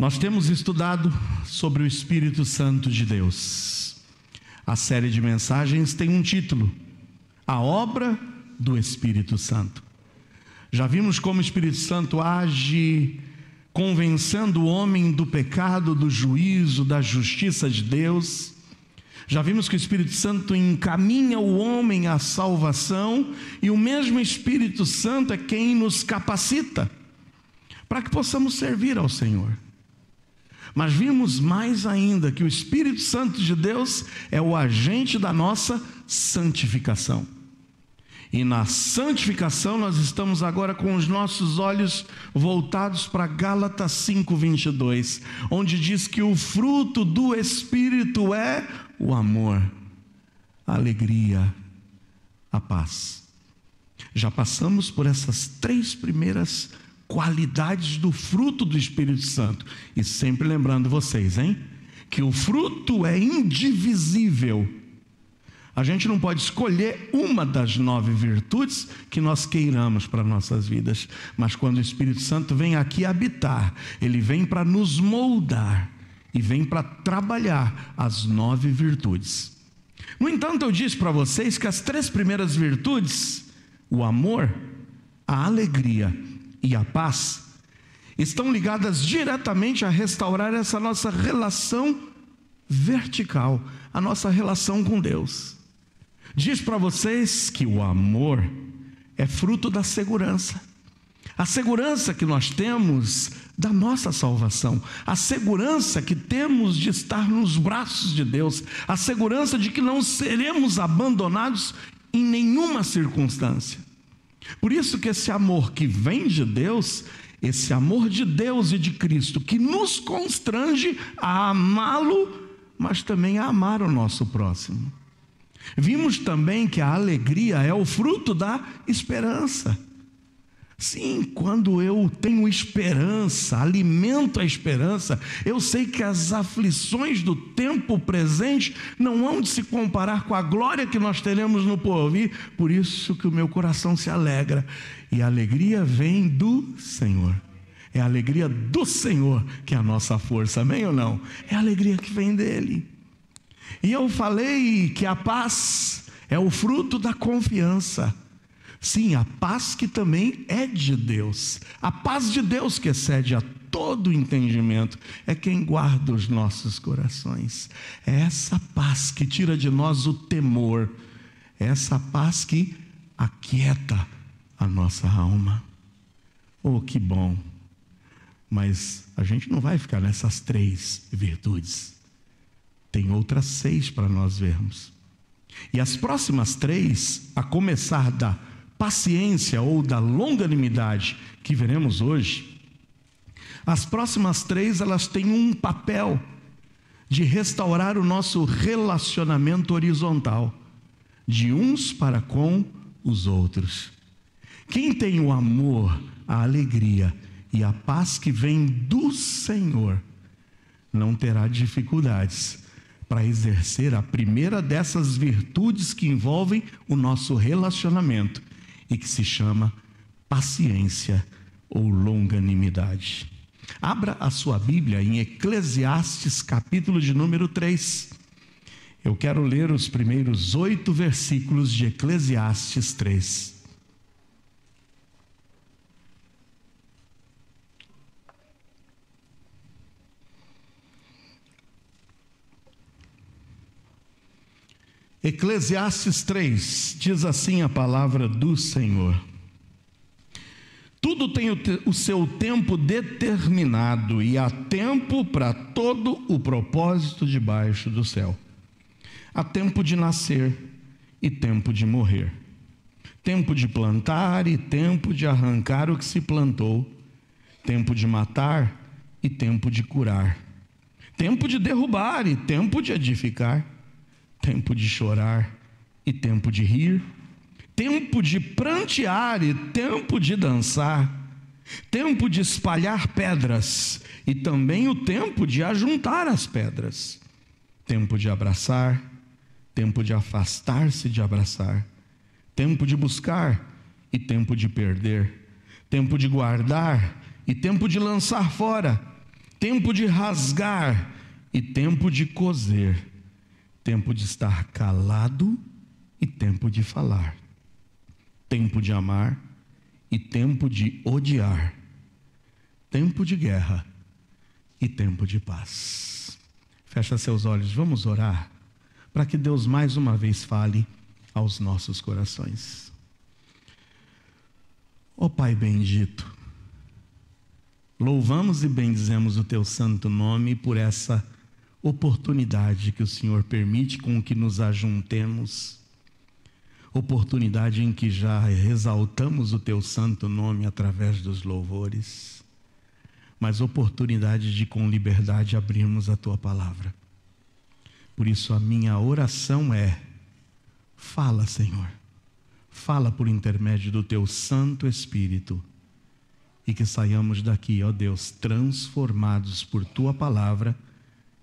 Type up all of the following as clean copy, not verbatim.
Nós temos estudado sobre o Espírito Santo de Deus. A série de mensagens tem um título: A Obra do Espírito Santo. Já vimos como o Espírito Santo age convencendo o homem do pecado, do juízo, da justiça de Deus. Já vimos que o Espírito Santo encaminha o homem à salvação, e o mesmo Espírito Santo é quem nos capacita para que possamos servir ao Senhor. Mas vimos mais ainda que o Espírito Santo de Deus é o agente da nossa santificação. E na santificação nós estamos agora com os nossos olhos voltados para Gálatas 5:22, onde diz que o fruto do Espírito é o amor, a alegria, a paz. Já passamos por essas três primeiras qualidades do fruto do Espírito Santo. E sempre lembrando vocês, que o fruto é indivisível. A gente não pode escolher uma das 9 virtudes que nós queiramos para nossas vidas. Mas quando o Espírito Santo vem aqui habitar, ele vem para nos moldar e vem para trabalhar as 9 virtudes. No entanto, eu disse para vocês que as 3 primeiras virtudes, o amor, a alegria e a paz, estão ligadas diretamente a restaurar essa nossa relação vertical, a nossa relação com Deus. Diz para vocês que o amor é fruto da segurança. A segurança que nós temos da nossa salvação, a segurança que temos de estar nos braços de Deus, a segurança de que não seremos abandonados em nenhuma circunstância. Por isso que esse amor que vem de Deus, esse amor de Deus e de Cristo, que nos constrange a amá-lo, mas também a amar o nosso próximo. Vimos também que a alegria é o fruto da esperança. Sim, quando eu tenho esperança, alimento a esperança, eu sei que as aflições do tempo presente não hão de se comparar com a glória que nós teremos no porvir. Por isso que o meu coração se alegra. E a alegria vem do Senhor. É a alegria do Senhor que é a nossa força, amém ou não? É a alegria que vem dele. E eu falei que a paz é o fruto da confiança. Sim, a paz que também é de Deus. A paz de Deus que excede a todo entendimento é quem guarda os nossos corações. É essa paz que tira de nós o temor. É essa paz que aquieta a nossa alma. Oh, que bom! Mas a gente não vai ficar nessas 3 virtudes. Tem outras 6 para nós vermos. E as próximas 3, a começar da paciência ou da longanimidade que veremos hoje, as próximas 3 elas têm um papel de restaurar o nosso relacionamento horizontal, de uns para com os outros. Quem tem o amor, a alegria e a paz que vem do Senhor, não terá dificuldades para exercer a primeira dessas virtudes que envolvem o nosso relacionamento e que se chama paciência ou longanimidade. Abra a sua Bíblia em Eclesiastes, capítulo de número 3. Eu quero ler os primeiros 8 versículos de Eclesiastes 3. Eclesiastes 3, diz assim a palavra do Senhor: tudo tem o seu tempo determinado, e há tempo para todo o propósito debaixo do céu. Há tempo de nascer e tempo de morrer, tempo de plantar e tempo de arrancar o que se plantou, tempo de matar e tempo de curar, tempo de derrubar e tempo de edificar, tempo de chorar e tempo de rir, tempo de prantear e tempo de dançar, tempo de espalhar pedras e também o tempo de ajuntar as pedras, tempo de abraçar, tempo de afastar-se de abraçar, tempo de buscar e tempo de perder, tempo de guardar e tempo de lançar fora, tempo de rasgar e tempo de coser, tempo de estar calado e tempo de falar, tempo de amar e tempo de odiar, tempo de guerra e tempo de paz. Fecha seus olhos, vamos orar para que Deus mais uma vez fale aos nossos corações. Ó Pai bendito, louvamos e bendizemos o Teu santo nome por essa oportunidade que o Senhor permite com que nos ajuntemos, oportunidade em que já exaltamos o Teu santo nome através dos louvores, mas oportunidade de com liberdade abrirmos a Tua palavra. Por isso a minha oração é: fala, Senhor, fala por intermédio do Teu Santo Espírito, e que saiamos daqui, ó Deus, transformados por Tua palavra.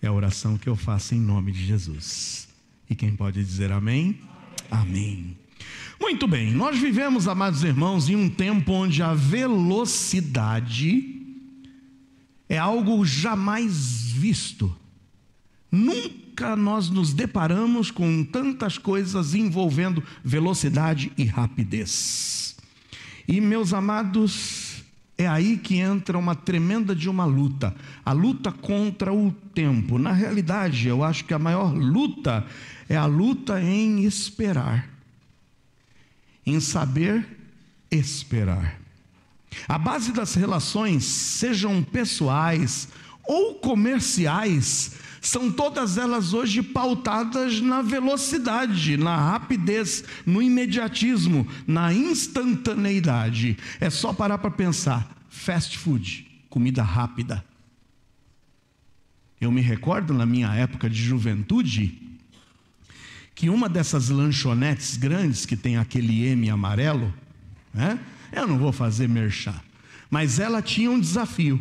É a oração que eu faço em nome de Jesus. E quem pode dizer amém? Amém. Muito bem, nós vivemos, amados irmãos, em um tempo onde a velocidade é algo jamais visto. Nunca nós nos deparamos com tantas coisas envolvendo velocidade e rapidez. E, meus amados, é aí que entra uma tremenda de uma luta, a luta contra o tempo. Na realidade, eu acho que a maior luta é a luta em esperar, em saber esperar. A base das relações, sejam pessoais ou comerciais, são todas elas hoje pautadas na velocidade, na rapidez, no imediatismo, na instantaneidade. É só parar para pensar: fast food, comida rápida. Eu me recordo na minha época de juventude que uma dessas lanchonetes grandes que tem aquele M amarelo, né? Eu não vou fazer merchan, mas ela tinha um desafio,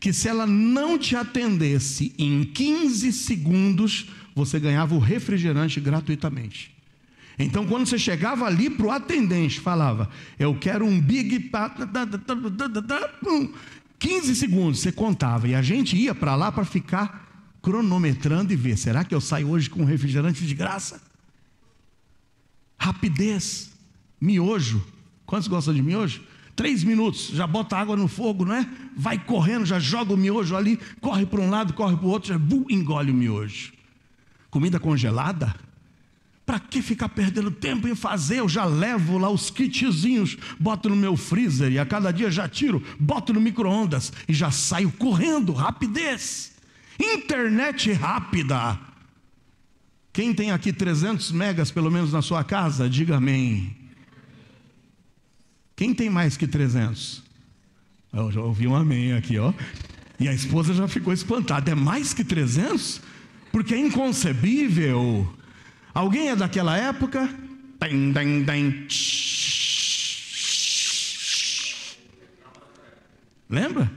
que se ela não te atendesse em 15 segundos, você ganhava o refrigerante gratuitamente. Então, quando você chegava ali para o atendente, falava: eu quero um Big... 15 segundos, você contava. E a gente ia para lá para ficar cronometrando e ver: será que eu saio hoje com um refrigerante de graça? Rapidez. Miojo. Quantos gostam de miojo? 3 minutos, já bota água no fogo, não é? Vai correndo, já joga o miojo ali, corre para um lado, corre para o outro, já engole o miojo. Comida congelada? Para que ficar perdendo tempo em fazer? Eu já levo lá os kitzinhos, boto no meu freezer e a cada dia já tiro, boto no micro-ondas e já saio correndo. Rapidez. Internet rápida. Quem tem aqui 300 megas pelo menos na sua casa, diga amém. Quem tem mais que 300? Eu já ouvi um amém aqui, ó. E a esposa já ficou espantada. É mais que 300? Porque é inconcebível. Alguém é daquela época? Lembra?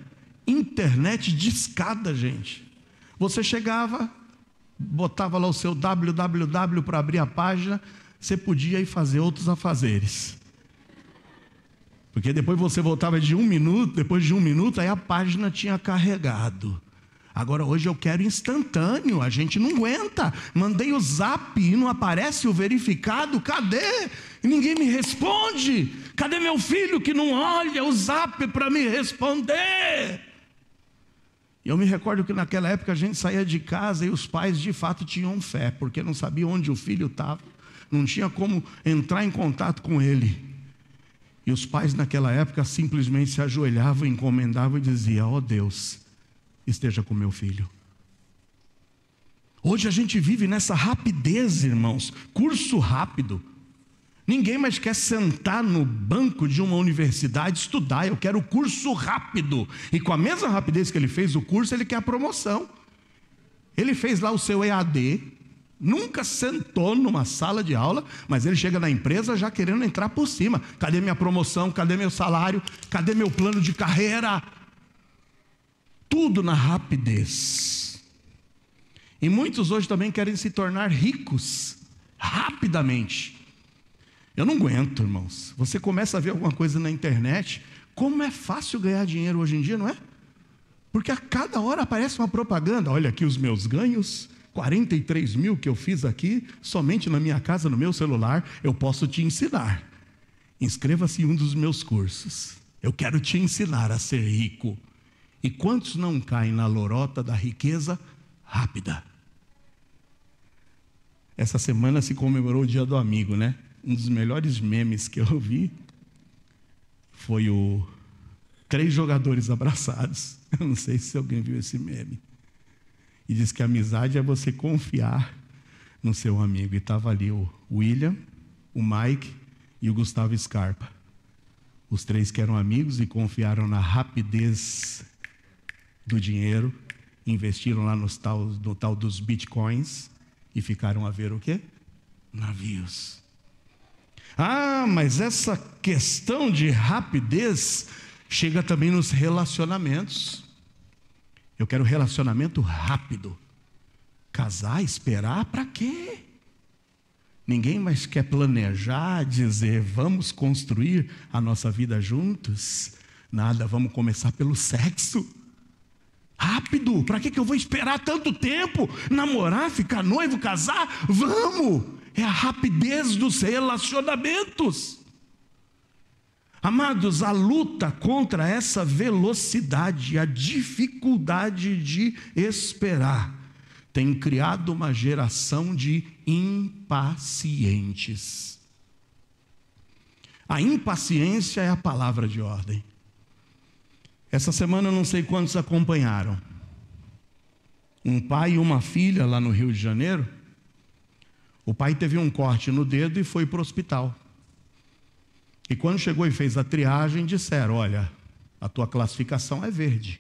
Internet discada, gente. Você chegava, botava lá o seu www para abrir a página, você podia ir fazer outros afazeres. Porque depois você voltava de 1 minuto, depois de 1 minuto, aí a página tinha carregado. Agora hoje eu quero instantâneo, a gente não aguenta. Mandei o zap e não aparece o verificado, cadê? E ninguém me responde. Cadê meu filho que não olha o zap para me responder? Eu me recordo que naquela época a gente saía de casa e os pais de fato tinham fé, porque não sabia onde o filho estava, não tinha como entrar em contato com ele. E os pais naquela época simplesmente se ajoelhavam, encomendavam e diziam: ó Deus, esteja com meu filho. Hoje a gente vive nessa rapidez, irmãos, curso rápido. Ninguém mais quer sentar no banco de uma universidade estudar. Eu quero o curso rápido. E com a mesma rapidez que ele fez o curso, ele quer a promoção. Ele fez lá o seu EAD, nunca sentou numa sala de aula, mas ele chega na empresa já querendo entrar por cima. Cadê minha promoção? Cadê meu salário? Cadê meu plano de carreira? Tudo na rapidez. E muitos hoje também querem se tornar ricos rapidamente. Eu não aguento, irmãos. Você começa a ver alguma coisa na internet, como é fácil ganhar dinheiro hoje em dia, não é? Porque a cada hora aparece uma propaganda. Olha aqui os meus ganhos, 43 mil que eu fiz aqui, somente na minha casa, no meu celular, eu posso te ensinar. Inscreva-se em um dos meus cursos. Eu quero te ensinar a ser rico. E quantos não caem na lorota da riqueza rápida? Essa semana se comemorou o Dia do Amigo, né? Um dos melhores memes que eu vi foi 3 jogadores abraçados. Eu não sei se alguém viu esse meme. E diz que a amizade é você confiar no seu amigo. E estava ali o William, o Mike e o Gustavo Scarpa. Os 3 que eram amigos e confiaram na rapidez do dinheiro, investiram lá no tal dos bitcoins e ficaram a ver o quê? Navios. Ah, mas essa questão de rapidez chega também nos relacionamentos. Eu quero relacionamento rápido. Casar, esperar, para quê? Ninguém mais quer planejar, dizer, vamos construir a nossa vida juntos. Nada, vamos começar pelo sexo. Rápido, para que eu vou esperar tanto tempo? Namorar, ficar noivo, casar? Vamos! É a rapidez dos relacionamentos. Amados, a luta contra essa velocidade, a dificuldade de esperar, tem criado uma geração de impacientes. A impaciência é a palavra de ordem. Essa semana eu não sei quantos acompanharam. Um pai e uma filha lá no Rio de Janeiro. O pai teve um corte no dedo e foi para o hospital. E quando chegou e fez a triagem, disseram, olha, a tua classificação é verde.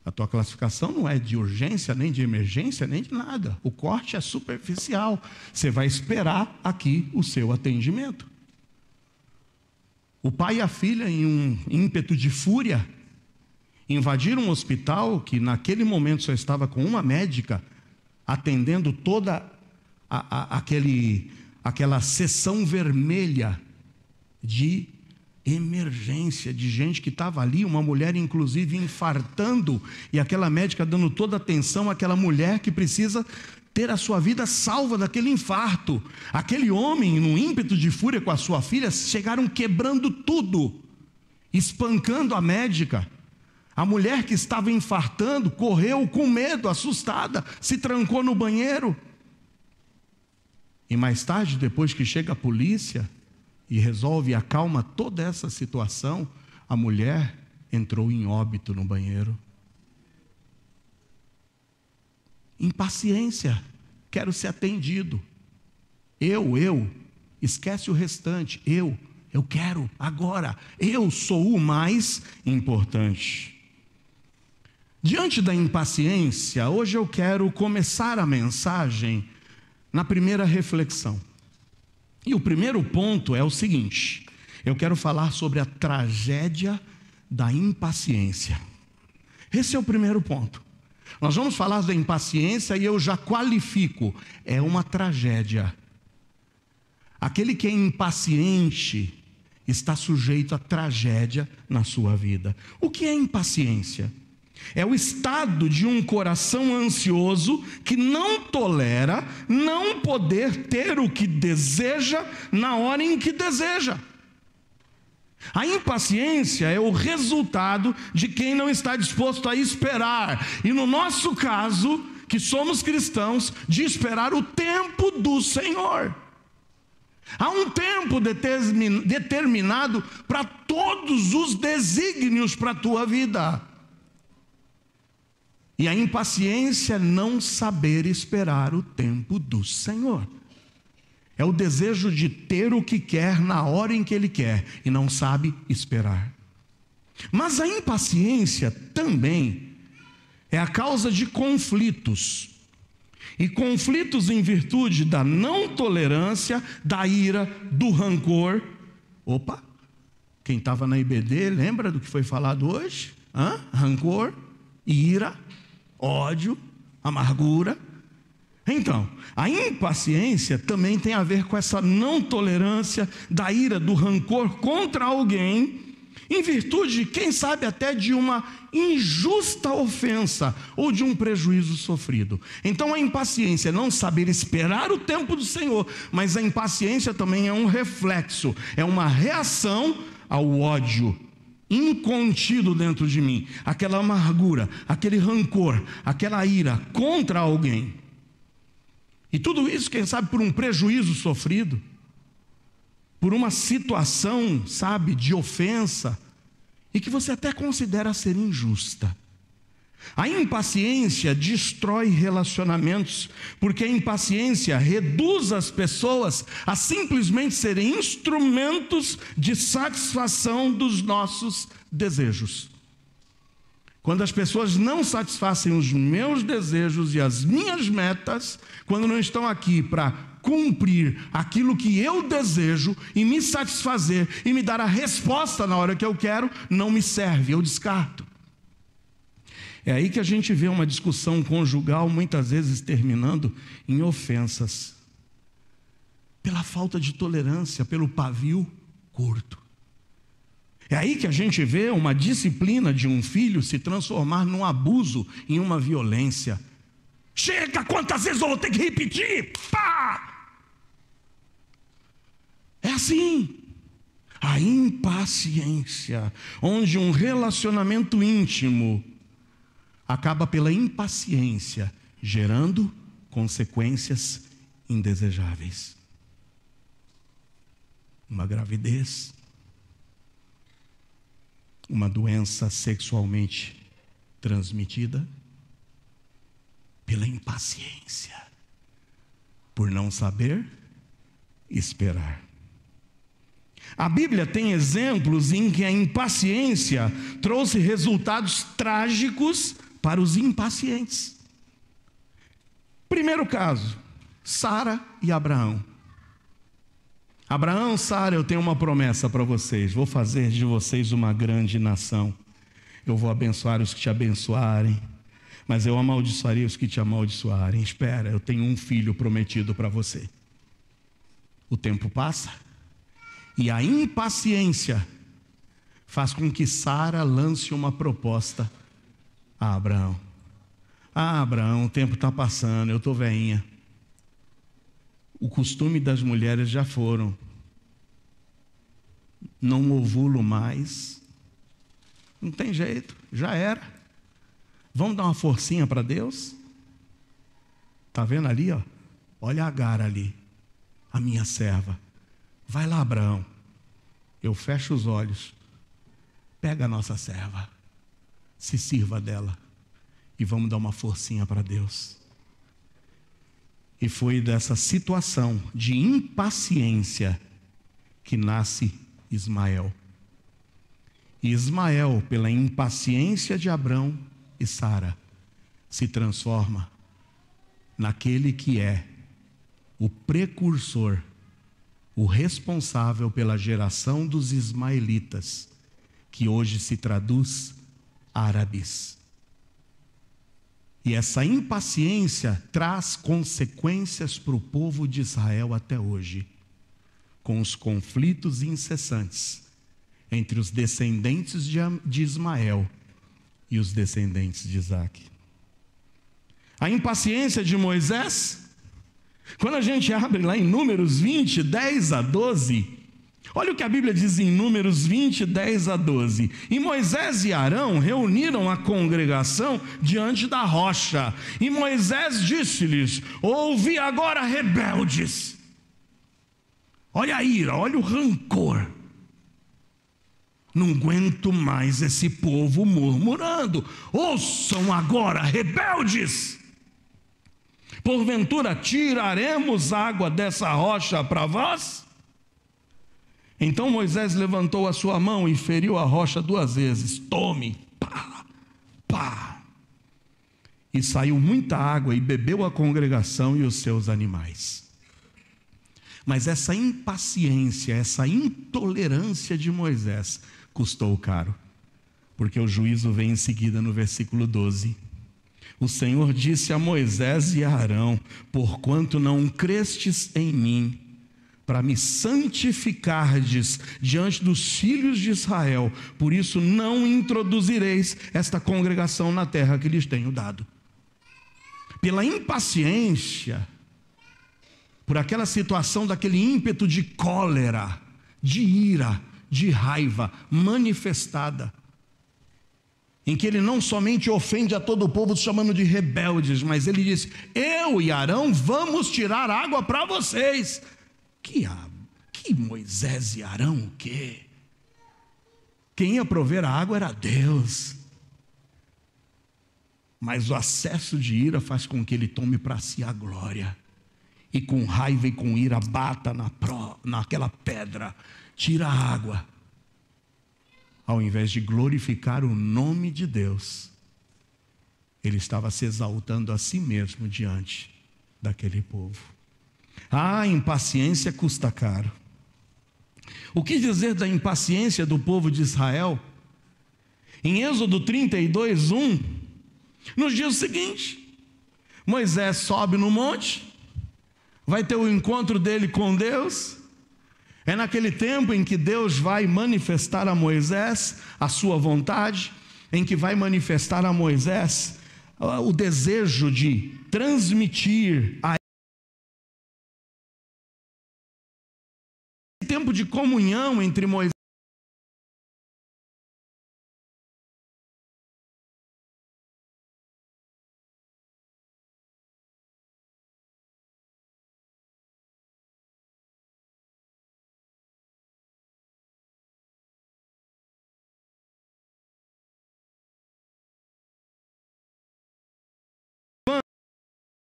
A tua classificação não é de urgência, nem de emergência, nem de nada. O corte é superficial. Você vai esperar aqui o seu atendimento. O pai e a filha, em um ímpeto de fúria, invadiram um hospital que naquele momento só estava com uma médica, atendendo toda aquela sessão vermelha de emergência, de gente que estava ali, uma mulher inclusive infartando, e aquela médica dando toda a atenção àquela mulher que precisa ter a sua vida salva daquele infarto. Aquele homem, no ímpeto de fúria com a sua filha, chegaram quebrando tudo, espancando a médica. A mulher que estava infartando correu com medo, assustada, se trancou no banheiro. E mais tarde, depois que chega a polícia e resolve e acalma toda essa situação, a mulher entrou em óbito no banheiro. Impaciência, quero ser atendido. Esquece o restante. Eu quero agora. Eu sou o mais importante. Diante da impaciência, hoje eu quero começar a mensagem na primeira reflexão. E o primeiro ponto é o seguinte: eu quero falar sobre a tragédia da impaciência. Esse é o primeiro ponto. Nós vamos falar da impaciência e eu já qualifico, é uma tragédia. Aquele que é impaciente está sujeito a tragédia na sua vida. O que é impaciência? É o estado de um coração ansioso que não tolera não poder ter o que deseja na hora em que deseja. A impaciência é o resultado de quem não está disposto a esperar. E no nosso caso, que somos cristãos, de esperar o tempo do Senhor. Há um tempo determinado para todos os desígnios para a tua vida. E a impaciência é não saber esperar o tempo do Senhor. É o desejo de ter o que quer na hora em que Ele quer e não sabe esperar. Mas a impaciência também é a causa de conflitos. E conflitos em virtude da não tolerância, da ira, do rancor. Opa, quem estava na IBD lembra do que foi falado hoje? Rancor, ira, ódio, amargura. Então, a impaciência também tem a ver com essa não tolerância da ira, do rancor contra alguém em virtude, quem sabe até de uma injusta ofensa ou de um prejuízo sofrido. Então a impaciência é não saber esperar o tempo do Senhor, mas a impaciência também é um reflexo, é uma reação ao ódio incontido dentro de mim, aquela amargura, aquele rancor, aquela ira contra alguém. E tudo isso, quem sabe, por um prejuízo sofrido, por uma situação, sabe, de ofensa, e que você até considera ser injusta. A impaciência destrói relacionamentos, porque a impaciência reduz as pessoas a simplesmente serem instrumentos de satisfação dos nossos desejos. Quando as pessoas não satisfazem os meus desejos e as minhas metas, quando não estão aqui para cumprir aquilo que eu desejo e me satisfazer e me dar a resposta na hora que eu quero, não me serve, eu descarto. É aí que a gente vê uma discussão conjugal muitas vezes terminando em ofensas, pela falta de tolerância, pelo pavio curto. É aí que a gente vê uma disciplina de um filho se transformar num abuso, em uma violência. Chega, quantas vezes eu vou ter que repetir? Pá! É assim. A impaciência, onde um relacionamento íntimo acaba pela impaciência, gerando consequências indesejáveis. Uma gravidez, uma doença sexualmente transmitida, pela impaciência, por não saber esperar. A Bíblia tem exemplos em que a impaciência trouxe resultados trágicos para os impacientes. Primeiro caso, Sara e Abraão. Abraão, Sara, eu tenho uma promessa para vocês: vou fazer de vocês uma grande nação. Eu vou abençoar os que te abençoarem, mas eu amaldiçoarei os que te amaldiçoarem. Espera, eu tenho um filho prometido para você. O tempo passa e a impaciência faz com que Sara lance uma proposta a Abraão. Abraão, o tempo está passando, eu estou velhinha. O costume das mulheres já foram. Não ovulo mais. Não tem jeito, já era. Vamos dar uma forcinha para Deus? Está vendo ali, ó? Olha a Agar ali, a minha serva. Vai lá, Abraão. Eu fecho os olhos. Pega a nossa serva. Se sirva dela. E vamos dar uma forcinha para Deus. E foi dessa situação de impaciência que nasce Ismael. E Ismael, pela impaciência de Abrão e Sara, se transforma naquele que é o precursor, o responsável pela geração dos ismaelitas, que hoje se traduz árabes. E essa impaciência traz consequências para o povo de Israel até hoje, com os conflitos incessantes entre os descendentes de Ismael e os descendentes de Isaque. A impaciência de Moisés, quando a gente abre lá em Números 20, 10 a 12, olha o que a Bíblia diz em Números 20, 10 a 12. E Moisés e Arão reuniram a congregação diante da rocha. E Moisés disse-lhes: ouvi agora, rebeldes. Olha a ira, olha o rancor. Não aguento mais esse povo murmurando. Ouçam agora, rebeldes. Porventura tiraremos água dessa rocha para vós? Então Moisés levantou a sua mão e feriu a rocha 2 vezes. Tome, pá, pá. E saiu muita água e bebeu a congregação e os seus animais. Mas essa impaciência, essa intolerância de Moisés custou caro. Porque o juízo vem em seguida no versículo 12. O Senhor disse a Moisés e a Arão: porquanto não crestes em mim, para me santificardes diante dos filhos de Israel, por isso não introduzireis esta congregação na terra que lhes tenho dado. Pela impaciência, por aquela situação daquele ímpeto de cólera, de ira, de raiva manifestada, em que ele não somente ofende a todo o povo chamando de rebeldes, mas ele disse: eu e Arão vamos tirar água para vocês. Que Moisés e Arão o quê? Quem ia prover a água era Deus. Mas o acesso de ira faz com que ele tome para si a glória, e com raiva e com ira bata naquela pedra, tira a água, ao invés de glorificar o nome de Deus, ele estava se exaltando a si mesmo diante daquele povo. A impaciência custa caro. O que dizer da impaciência do povo de Israel? Em Êxodo 32:1, nos dias seguintes, Moisés sobe no monte, vai ter o encontro dele com Deus. É naquele tempo em que Deus vai manifestar a Moisés a sua vontade, em que vai manifestar a Moisés o desejo de transmitir a esse tempo de comunhão entre Moisés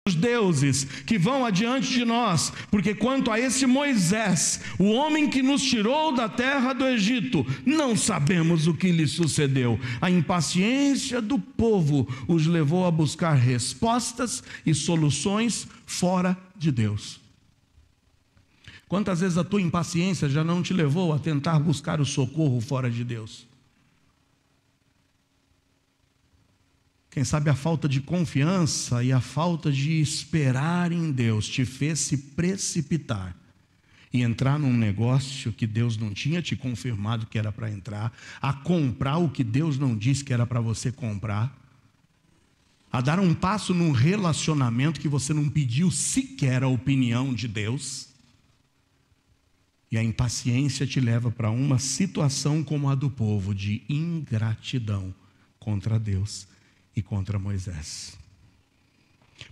os deuses que vão adiante de nós, porque quanto a esse Moisés, o homem que nos tirou da terra do Egito, não sabemos o que lhe sucedeu. A impaciência do povo os levou a buscar respostas e soluções fora de Deus. Quantas vezes a tua impaciência já não te levou a tentar buscar o socorro fora de Deus? Quem sabe a falta de confiança e a falta de esperar em Deus te fez se precipitar e entrar num negócio que Deus não tinha te confirmado que era para entrar, a comprar o que Deus não disse que era para você comprar, a dar um passo num relacionamento que você não pediu sequer a opinião de Deus. E a impaciência te leva para uma situação como a do povo, de ingratidão contra Deus e contra Moisés.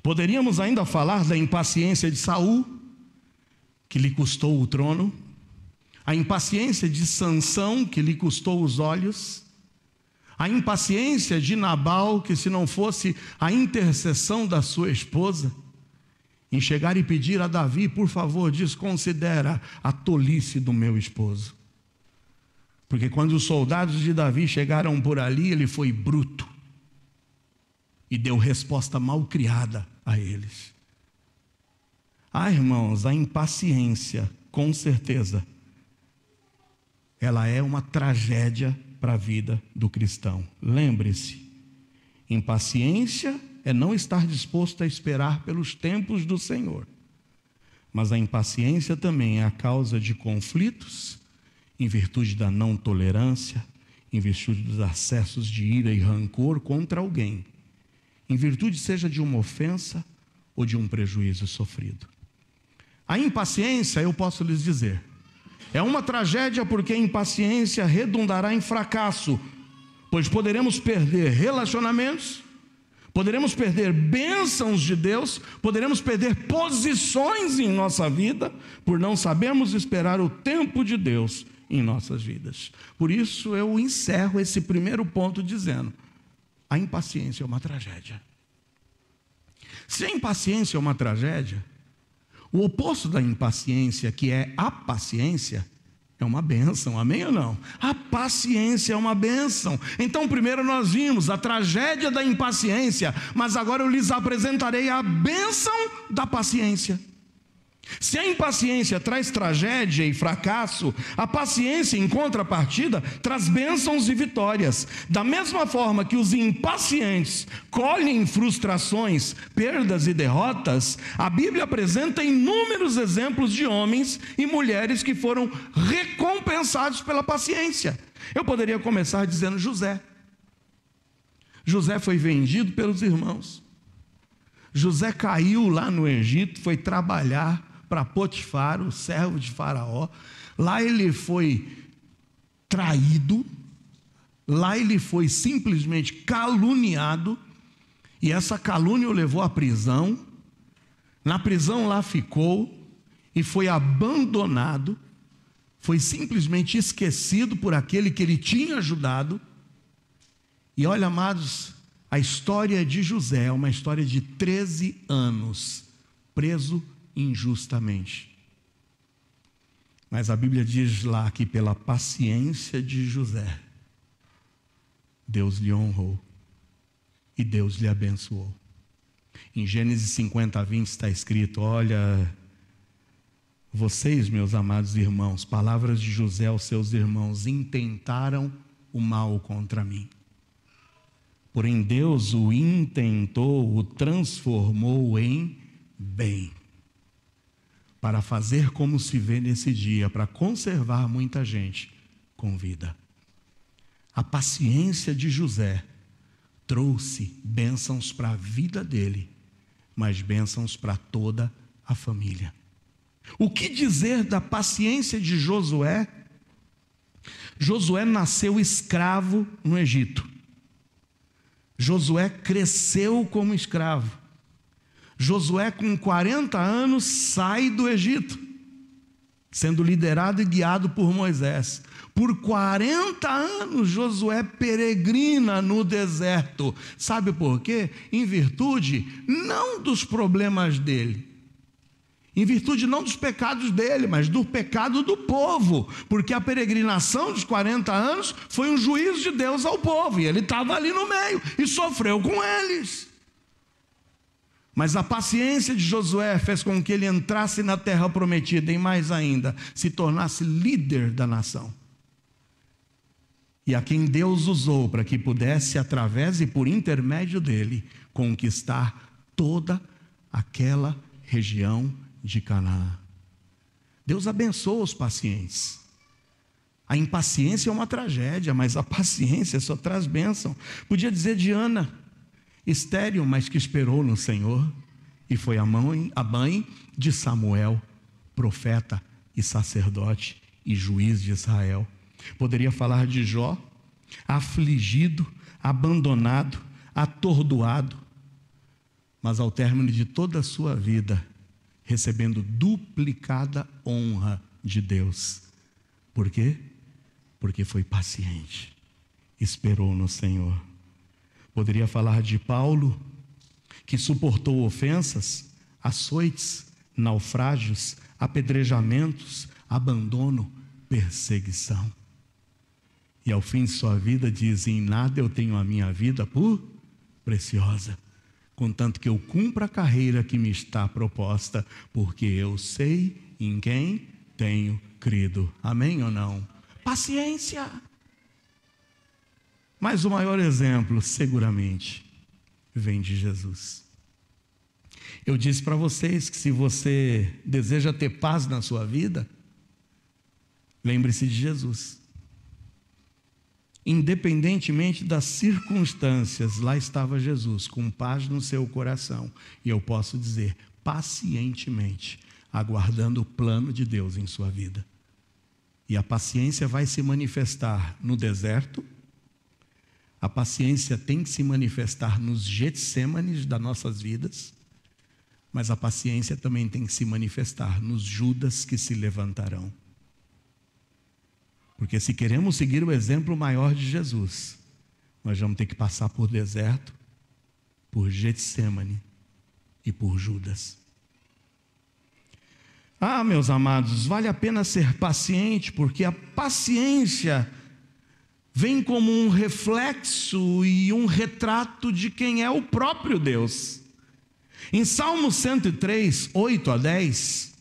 Poderíamos ainda falar da impaciência de Saul, que lhe custou o trono, a impaciência de Sansão, que lhe custou os olhos, a impaciência de Nabal, que se não fosse a intercessão da sua esposa, em chegar e pedir a Davi: por favor, desconsidera a tolice do meu esposo. Porque quando os soldados de Davi chegaram por ali, ele foi bruto e deu resposta mal criada a eles. Irmãos, a impaciência, com certeza, ela é uma tragédia para a vida do cristão. Lembre-se, impaciência é não estar disposto a esperar pelos tempos do Senhor. Mas a impaciência também é a causa de conflitos, em virtude da não tolerância, em virtude dos acessos de ira e rancor contra alguém, em virtude seja de uma ofensa ou de um prejuízo sofrido. A impaciência, eu posso lhes dizer, é uma tragédia, porque a impaciência redundará em fracasso, pois poderemos perder relacionamentos, poderemos perder bênçãos de Deus, poderemos perder posições em nossa vida, por não sabermos esperar o tempo de Deus em nossas vidas. Por isso eu encerro esse primeiro ponto dizendo: a impaciência é uma tragédia. Se a impaciência é uma tragédia, o oposto da impaciência, que é a paciência, é uma bênção, amém ou não? A paciência é uma bênção. Então primeiro nós vimos a tragédia da impaciência, mas agora eu lhes apresentarei a bênção da paciência. Se a impaciência traz tragédia e fracasso, a paciência, em contrapartida, traz bênçãos e vitórias. Da mesma forma que os impacientes colhem frustrações, perdas e derrotas, a Bíblia apresenta inúmeros exemplos de homens e mulheres que foram recompensados pela paciência. Eu poderia começar dizendo José. José foi vendido pelos irmãos. José caiu lá no Egito, foi trabalhar para Potifar, o servo de Faraó. Lá ele foi traído, lá ele foi simplesmente caluniado, e essa calúnia o levou à prisão. Na prisão lá ficou e foi abandonado, foi simplesmente esquecido por aquele que ele tinha ajudado. E olha, amados, a história de José é uma história de 13 anos preso injustamente. Mas a Bíblia diz lá que pela paciência de José, Deus lhe honrou e Deus lhe abençoou. Em Gênesis 50:20 está escrito: olha, vocês, meus amados irmãos, palavras de José aos seus irmãos, intentaram o mal contra mim. Porém Deus o intentou, o transformou em bem, para fazer como se vê nesse dia, para conservar muita gente com vida. A paciência de José trouxe bênçãos para a vida dele, mas bênçãos para toda a família. O que dizer da paciência de Josué? Josué nasceu escravo no Egito. Josué cresceu como escravo. Josué, com 40 anos, sai do Egito, sendo liderado e guiado por Moisés. Por 40 anos, Josué peregrina no deserto. Sabe por quê? Em virtude não dos problemas dele, em virtude não dos pecados dele, mas do pecado do povo, porque a peregrinação dos 40 anos foi um juízo de Deus ao povo, e ele estava ali no meio e sofreu com eles. Mas a paciência de Josué fez com que ele entrasse na terra prometida e, mais ainda, se tornasse líder da nação. E a quem Deus usou para que pudesse, através e por intermédio dele, conquistar toda aquela região de Canaã. Deus abençoa os pacientes. A impaciência é uma tragédia, mas a paciência só traz bênção. Podia dizer de Ana, estéril, mas que esperou no Senhor, e foi a mãe de Samuel, profeta e sacerdote e juiz de Israel. Poderia falar de Jó, afligido, abandonado, atordoado, mas ao término de toda a sua vida, recebendo duplicada honra de Deus. Por quê? Porque foi paciente, esperou no Senhor. Poderia falar de Paulo, que suportou ofensas, açoites, naufrágios, apedrejamentos, abandono, perseguição. E ao fim de sua vida diz: em nada eu tenho a minha vida por preciosa, contanto que eu cumpra a carreira que me está proposta, porque eu sei em quem tenho crido. Amém ou não? Paciência. Mas o maior exemplo, seguramente, vem de Jesus. Eu disse para vocês que se você deseja ter paz na sua vida, lembre-se de Jesus. Independentemente das circunstâncias, lá estava Jesus, com paz no seu coração. E eu posso dizer, pacientemente, aguardando o plano de Deus em sua vida. E a paciência vai se manifestar no deserto. A paciência tem que se manifestar nos Getsêmanes das nossas vidas, mas a paciência também tem que se manifestar nos Judas que se levantarão. Porque se queremos seguir o exemplo maior de Jesus, nós vamos ter que passar por deserto, por Getsêmane e por Judas. Ah, meus amados, vale a pena ser paciente, porque a paciência vem como um reflexo e um retrato de quem é o próprio Deus. Em Salmo 103, 8 a 10,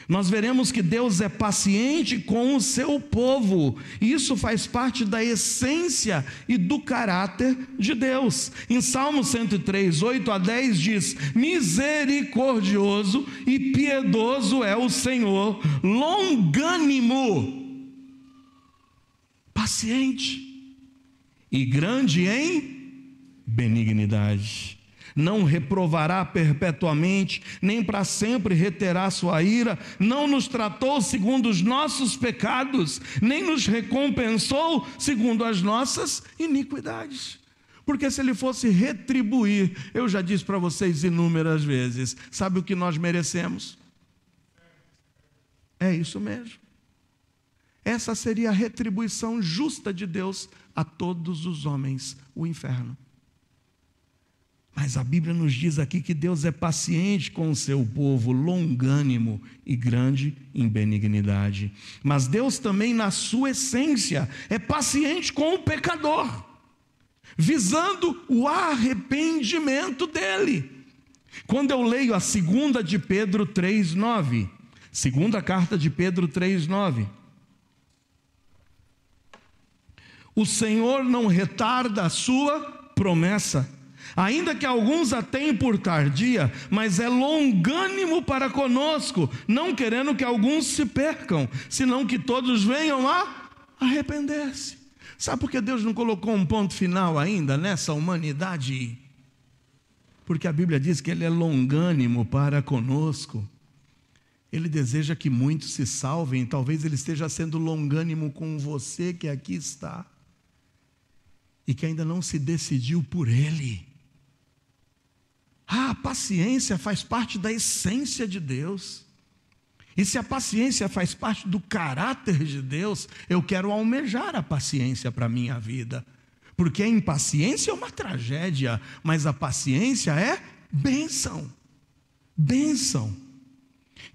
Nós veremos que Deus é paciente com o seu povo. Isso faz parte da essência e do caráter de Deus. Em Salmo 103, 8 a 10 diz: misericordioso e piedoso é o Senhor, longânimo, paciente e grande em benignidade. Não reprovará perpetuamente, nem para sempre reterá sua ira, não nos tratou segundo os nossos pecados, nem nos recompensou segundo as nossas iniquidades. Porque se ele fosse retribuir, eu já disse para vocês inúmeras vezes, sabe o que nós merecemos? É isso mesmo. Essa seria a retribuição justa de Deus a todos os homens, o inferno. Mas a Bíblia nos diz aqui que Deus é paciente com o seu povo, longânimo e grande em benignidade. Mas Deus também, na sua essência, é paciente com o pecador, visando o arrependimento dele. Quando eu leio a 2 de Pedro 3,9, segunda carta de Pedro 3,9, o Senhor não retarda a sua promessa, ainda que alguns a tenham por tardia, mas é longânimo para conosco, não querendo que alguns se percam, senão que todos venham a arrepender-se. Sabe por que Deus não colocou um ponto final ainda nessa humanidade? Porque a Bíblia diz que Ele é longânimo para conosco. Ele deseja que muitos se salvem. Talvez Ele esteja sendo longânimo com você que aqui está e que ainda não se decidiu por Ele. A paciência faz parte da essência de Deus. E se a paciência faz parte do caráter de Deus, eu quero almejar a paciência para a minha vida. Porque a impaciência é uma tragédia, mas a paciência é bênção. Bênção.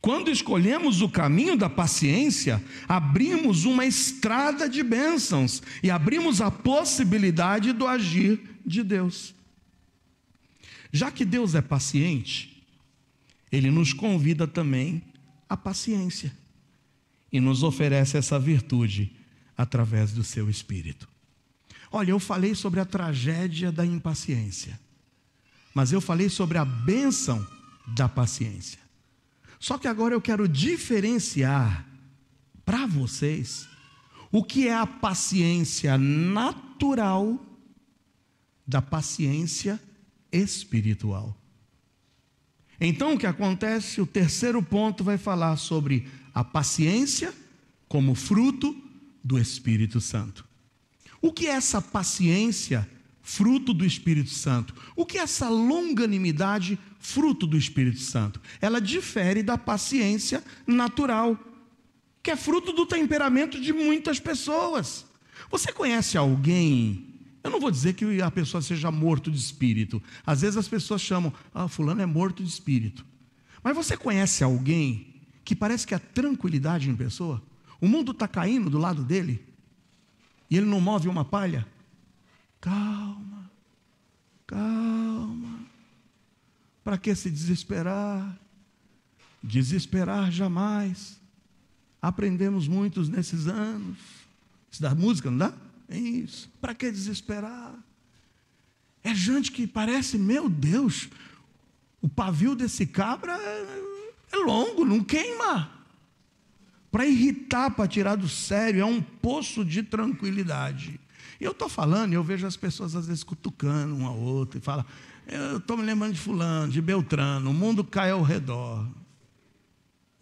Quando escolhemos o caminho da paciência, abrimos uma estrada de bênçãos e abrimos a possibilidade do agir de Deus. Já que Deus é paciente, Ele nos convida também à paciência e nos oferece essa virtude através do seu Espírito. Olha, eu falei sobre a tragédia da impaciência, mas eu falei sobre a bênção da paciência. Só que agora eu quero diferenciar para vocês o que é a paciência natural da paciência espiritual. Então o que acontece? O terceiro ponto vai falar sobre a paciência como fruto do Espírito Santo. O que é essa paciência, fruto do Espírito Santo? O que é essa longanimidade, fruto do Espírito Santo? Ela difere da paciência natural, que é fruto do temperamento de muitas pessoas. Você conhece alguém? Eu não vou dizer que a pessoa seja morto de espírito. Às vezes as pessoas chamam, fulano é morto de espírito. Mas você conhece alguém que parece que é tranquilidade em pessoa? O mundo está caindo do lado dele e ele não move uma palha? Calma, calma. Para que se desesperar? Desesperar jamais. Aprendemos muitos nesses anos. Isso dá música, não dá? É isso. Para que desesperar? É gente que parece, meu Deus, o pavio desse cabra é longo, não queima. Para irritar, para tirar do sério, é um poço de tranquilidade. E eu estou falando, e eu vejo as pessoas às vezes cutucando um ao outro, e falam, eu estou me lembrando de fulano, de Beltrano, o mundo cai ao redor.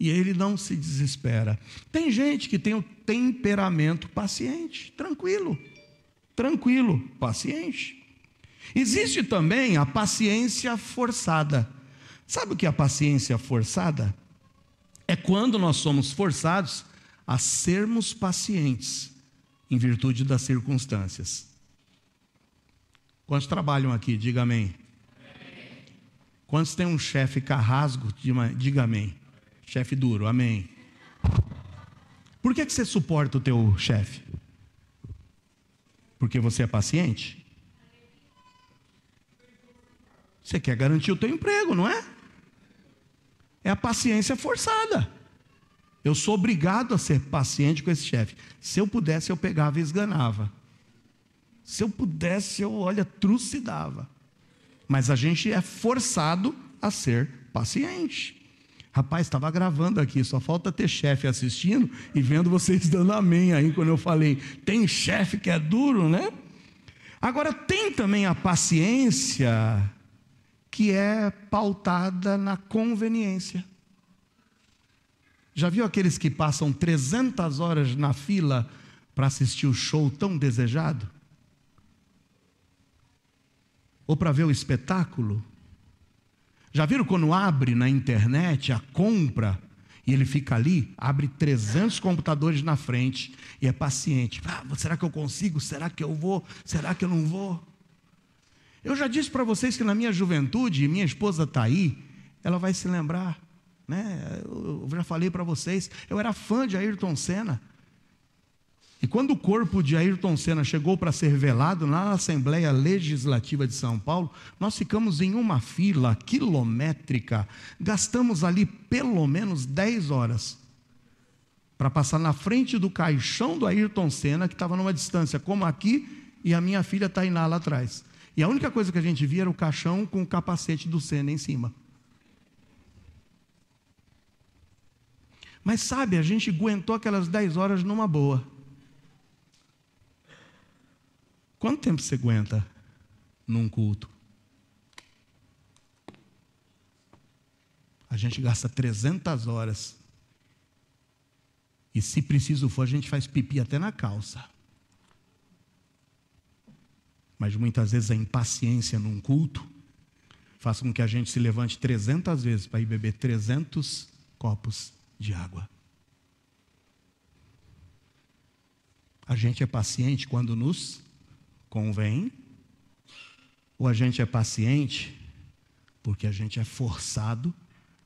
E ele não se desespera. Tem gente que tem o temperamento paciente, tranquilo, paciente. Existe também a paciência forçada. Sabe o que é a paciência forçada? É quando nós somos forçados a sermos pacientes em virtude das circunstâncias. Quantos trabalham aqui? Diga amém. Quantos tem um chefe carrasco? Diga amém. Chefe duro, amém. Por que você suporta o teu chefe? Porque você é paciente? Você quer garantir o teu emprego, não é? É a paciência forçada. Eu sou obrigado a ser paciente com esse chefe. Se eu pudesse, eu pegava e esganava. Se eu pudesse, eu, trucidava. Mas a gente é forçado a ser paciente. Rapaz, estava gravando aqui, só falta ter chefe assistindo e vendo vocês dando amém aí quando eu falei, tem chefe que é duro, né? Agora, tem também a paciência que é pautada na conveniência. Já viu aqueles que passam 300 horas na fila para assistir o show tão desejado? Ou para ver o espetáculo? Já viram quando abre na internet a compra e ele fica ali, abre 300 computadores na frente e é paciente. Será que eu consigo? Será que eu vou? Será que eu não vou? Eu já disse para vocês que na minha juventude, minha esposa está aí, ela vai se lembrar, né? Eu já falei para vocês, eu era fã de Ayrton Senna. E quando o corpo de Ayrton Senna chegou para ser velado lá na Assembleia Legislativa de São Paulo, nós ficamos em uma fila quilométrica, gastamos ali pelo menos 10 horas para passar na frente do caixão do Ayrton Senna, que estava numa distância como aqui, e a minha filha Tainá lá atrás. E a única coisa que a gente via era o caixão com o capacete do Senna em cima. Mas sabe, a gente aguentou aquelas 10 horas numa boa. Quanto tempo você aguenta num culto? A gente gasta 300 horas. E se preciso for, a gente faz pipi até na calça. Mas muitas vezes a impaciência num culto faz com que a gente se levante 300 vezes para ir beber 300 copos de água. A gente é paciente quando nos convém, ou a gente é paciente porque a gente é forçado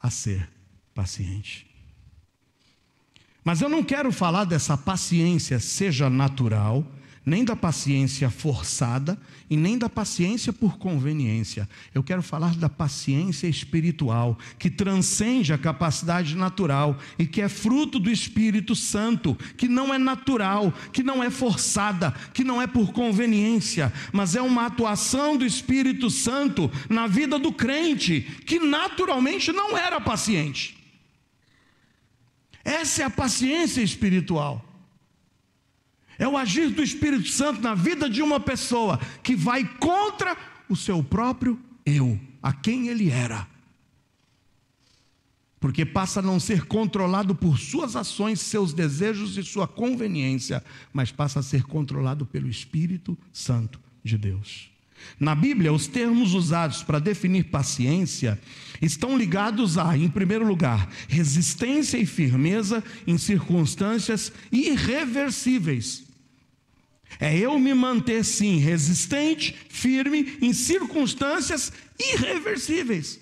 a ser paciente. Mas eu não quero falar dessa paciência seja natural, nem da paciência forçada e nem da paciência por conveniência. Eu quero falar da paciência espiritual, que transcende a capacidade natural e que é fruto do Espírito Santo, que não é natural, que não é forçada, que não é por conveniência, mas é uma atuação do Espírito Santo na vida do crente, que naturalmente não era paciente. Essa é a paciência espiritual. É o agir do Espírito Santo na vida de uma pessoa que vai contra o seu próprio eu, a quem ele era. Porque passa a não ser controlado por suas ações, seus desejos e sua conveniência, mas passa a ser controlado pelo Espírito Santo de Deus. Na Bíblia, os termos usados para definir paciência estão ligados a, em primeiro lugar, resistência e firmeza em circunstâncias irreversíveis. É eu me manter, sim, resistente, firme em circunstâncias irreversíveis.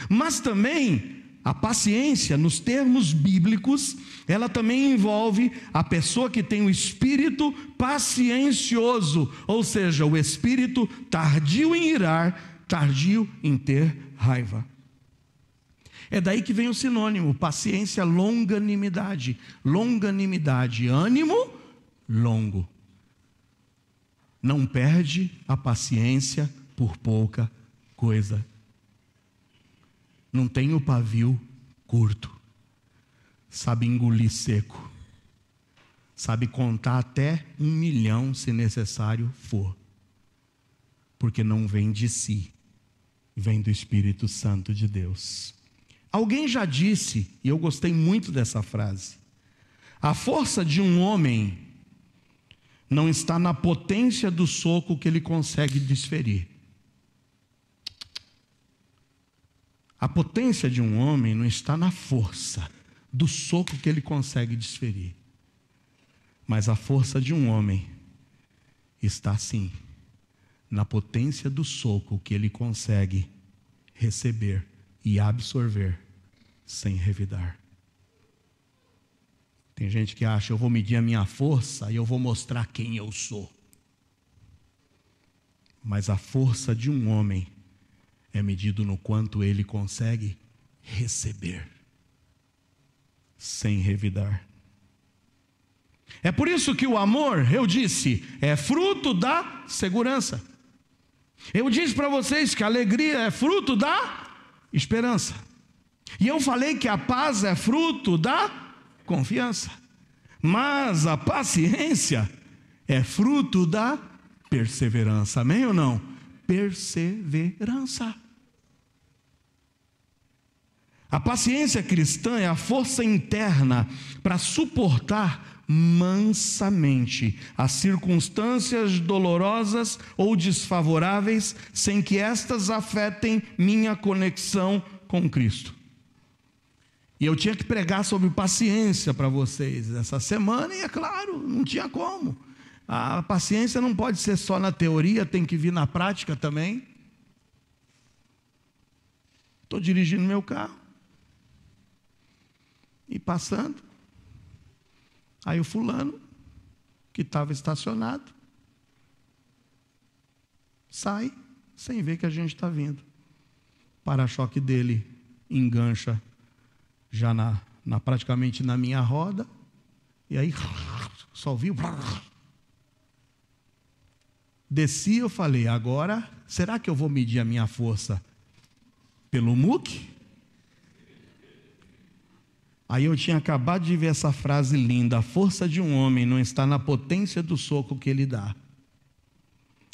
Mas também a paciência, nos termos bíblicos, ela também envolve a pessoa que tem o espírito paciencioso, ou seja, o espírito tardio em irar, tardio em ter raiva. É daí que vem o sinônimo, paciência, longanimidade. Longanimidade, ânimo longo. Não perde a paciência por pouca coisa. Não tem o pavio curto. Sabe engolir seco. Sabe contar até 1 milhão se necessário for. Porque não vem de si, vem do Espírito Santo de Deus. Alguém já disse, e eu gostei muito dessa frase: a força de um homem não está na potência do soco que ele consegue desferir. A potência de um homem não está na força do soco que ele consegue desferir. Mas a força de um homem está sim na potência do soco que ele consegue receber e absorver sem revidar. Tem gente que acha, eu vou medir a minha força e eu vou mostrar quem eu sou. Mas a força de um homem é medido no quanto ele consegue receber sem revidar. É por isso que o amor, eu disse, é fruto da segurança. Eu disse para vocês que a alegria é fruto da esperança. E eu falei que a paz é fruto da confiança. Mas a paciência é fruto da perseverança. Amém ou não? Perseverança. A paciência cristã é a força interna para suportar mansamente as circunstâncias dolorosas ou desfavoráveis, sem que estas afetem minha conexão com Cristo. E eu tinha que pregar sobre paciência para vocês essa semana, e é claro, não tinha como. A paciência não pode ser só na teoria, tem que vir na prática também. Estou dirigindo meu carro e passando. Aí o fulano, que estava estacionado, sai sem ver que a gente está vindo. O para-choque dele engancha já praticamente na minha roda, e aí só viu. Desci, eu falei, agora, será que eu vou medir a minha força pelo muque? Aí eu tinha acabado de ver essa frase linda: a força de um homem não está na potência do soco que ele dá,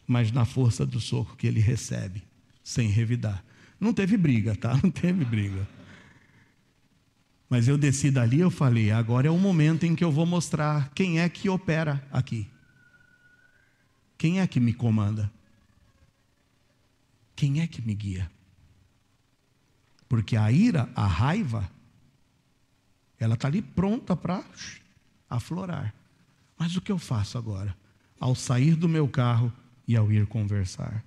mas na força do soco que ele recebe, sem revidar. Não teve briga, tá? Não teve briga. Mas eu desci dali e eu falei, agora é o momento em que eu vou mostrar quem é que opera aqui. Quem é que me comanda? Quem é que me guia? Porque a ira, a raiva, ela está ali pronta para aflorar. Mas o que eu faço agora? Ao sair do meu carro e ao ir conversar.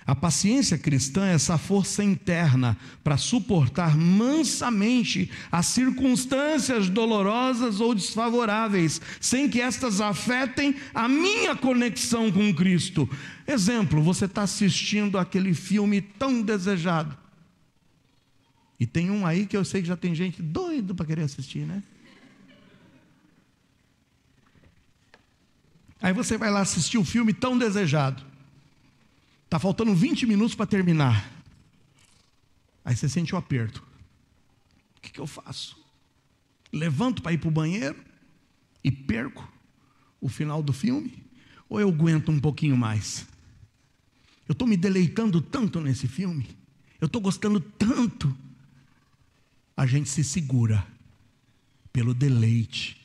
A paciência cristã é essa força interna para suportar mansamente as circunstâncias dolorosas ou desfavoráveis, sem que estas afetem a minha conexão com Cristo. Exemplo, você está assistindo aquele filme tão desejado. E tem um aí que eu sei que já tem gente doido para querer assistir, né? Aí você vai lá assistir o filme tão desejado. Está faltando 20 minutos para terminar. Aí você sente o aperto. O que eu faço? Levanto para ir para o banheiro e perco o final do filme? Ou eu aguento um pouquinho mais? Eu estou me deleitando tanto nesse filme. Eu estou gostando tanto. A gente se segura pelo deleite.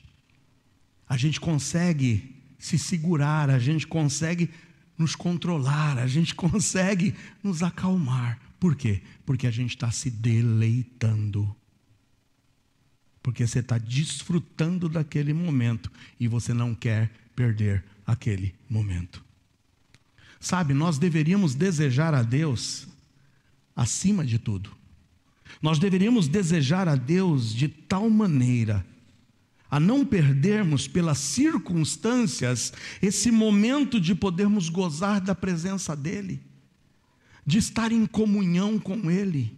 A gente consegue se segurar, a gente consegue nos controlar, a gente consegue nos acalmar. Por quê? Porque a gente está se deleitando. Porque você está desfrutando daquele momento e você não quer perder aquele momento. Sabe, nós deveríamos desejar a Deus acima de tudo. Nós deveríamos desejar a Deus de tal maneira a não perdermos pelas circunstâncias esse momento de podermos gozar da presença dEle, de estar em comunhão com Ele.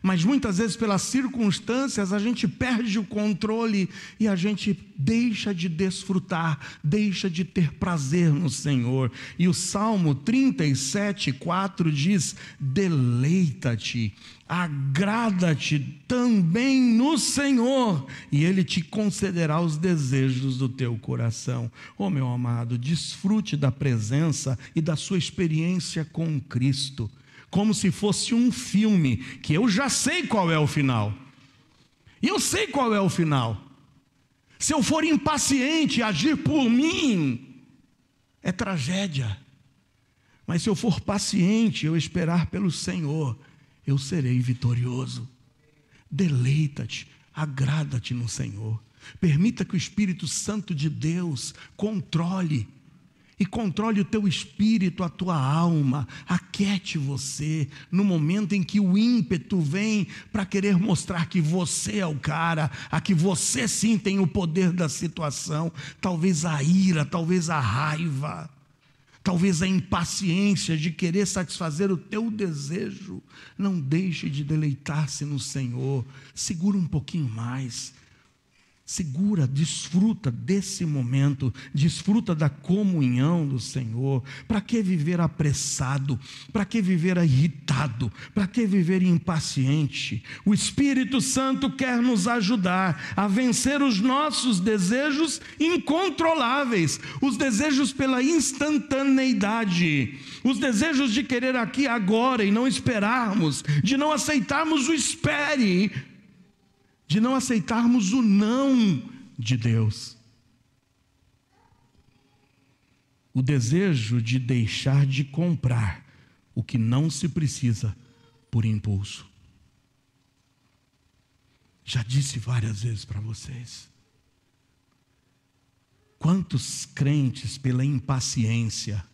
Mas muitas vezes pelas circunstâncias a gente perde o controle e a gente deixa de desfrutar, deixa de ter prazer no Senhor. E o Salmo 37:4 diz: deleita-te, agrada-te também no Senhor, e Ele te concederá os desejos do teu coração. Oh, meu amado, desfrute da presença e da sua experiência com Cristo, como se fosse um filme, que eu já sei qual é o final. E eu sei qual é o final. Se eu for impaciente e agir por mim, é tragédia. Mas se eu for paciente, eu esperar pelo Senhor, eu serei vitorioso. Deleita-te, agrada-te no Senhor. Permita que o Espírito Santo de Deus controle o teu espírito, a tua alma. Aquiete você no momento em que o ímpeto vem para querer mostrar que você é o cara, a que você sim tem o poder da situação. Talvez a ira, talvez a raiva, talvez a impaciência de querer satisfazer o teu desejo. Não deixe de deleitar-se no Senhor. Segura um pouquinho mais. Segura, desfruta desse momento, desfruta da comunhão do Senhor. Para que viver apressado? Para que viver irritado? Para que viver impaciente? O Espírito Santo quer nos ajudar a vencer os nossos desejos incontroláveis, os desejos pela instantaneidade, os desejos de querer aqui agora e não esperarmos, de não aceitarmos o espere, de não aceitarmos o não de Deus. O desejo de deixar de comprar o que não se precisa por impulso. Já disse várias vezes para vocês. Quantos crentes, pela impaciência,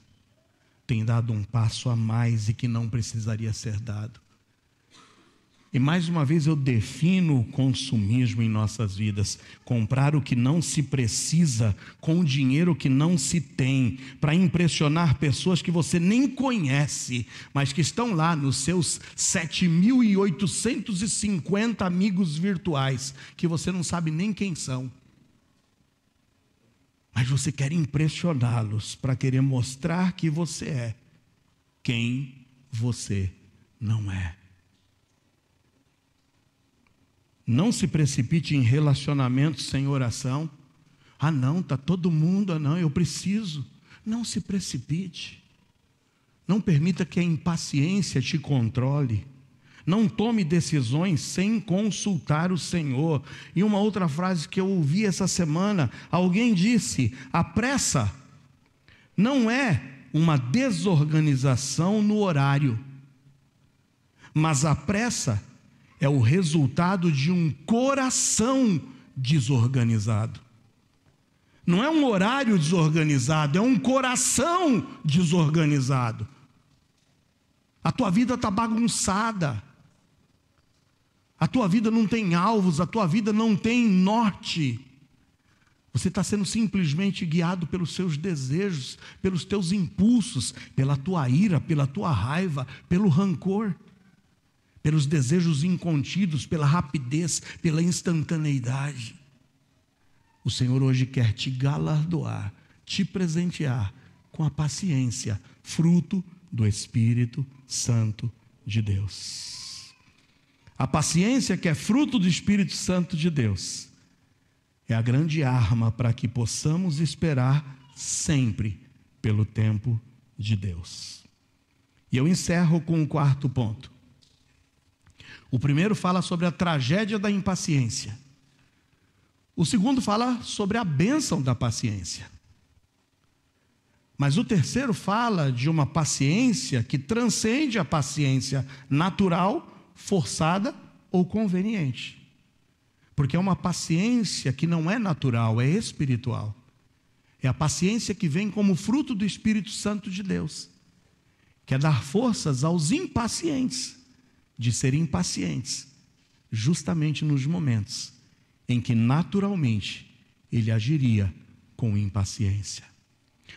têm dado um passo a mais e que não precisaria ser dado? E mais uma vez eu defino o consumismo em nossas vidas: comprar o que não se precisa com o dinheiro que não se tem, para impressionar pessoas que você nem conhece, mas que estão lá nos seus 7.850 amigos virtuais, que você não sabe nem quem são. Mas você quer impressioná-los para querer mostrar que você é quem você não é. Não se precipite em relacionamentos sem oração. Ah não, está todo mundo, ah não, eu preciso. Não se precipite. Não permita que a impaciência te controle. Não tome decisões sem consultar o Senhor. E uma outra frase que eu ouvi essa semana, alguém disse: a pressa não é uma desorganização no horário, mas a pressa é o resultado de um coração desorganizado. Não é um horário desorganizado, é um coração desorganizado. A tua vida está bagunçada. A tua vida não tem alvos, a tua vida não tem norte. Você está sendo simplesmente guiado pelos seus desejos, pelos teus impulsos, pela tua ira, pela tua raiva, pelo rancor, pelos desejos incontidos, pela rapidez, pela instantaneidade. O Senhor hoje quer te galardoar, te presentear com a paciência, fruto do Espírito Santo de Deus. A paciência, que é fruto do Espírito Santo de Deus, é a grande arma para que possamos esperar sempre pelo tempo de Deus. E eu encerro com o quarto ponto. O primeiro fala sobre a tragédia da impaciência. O segundo fala sobre a bênção da paciência. Mas o terceiro fala de uma paciência que transcende a paciência natural, forçada ou conveniente. Porque é uma paciência que não é natural, é espiritual. É a paciência que vem como fruto do Espírito Santo de Deus, que é dar forças aos impacientes de serem pacientes, justamente nos momentos em que naturalmente ele agiria com impaciência.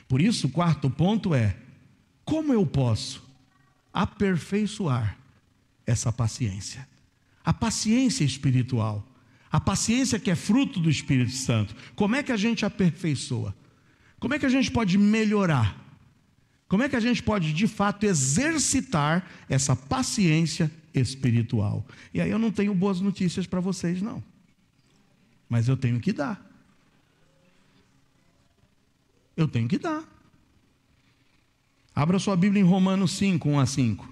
Por isso, o quarto ponto é: como eu posso aperfeiçoar essa paciência? A paciência espiritual, a paciência que é fruto do Espírito Santo. Como é que a gente aperfeiçoa? Como é que a gente pode melhorar? Como é que a gente pode, de fato, exercitar essa paciência espiritual? E aí eu não tenho boas notícias para vocês, não. Mas eu tenho que dar. Eu tenho que dar. Abra sua Bíblia em Romanos 5, 1-5.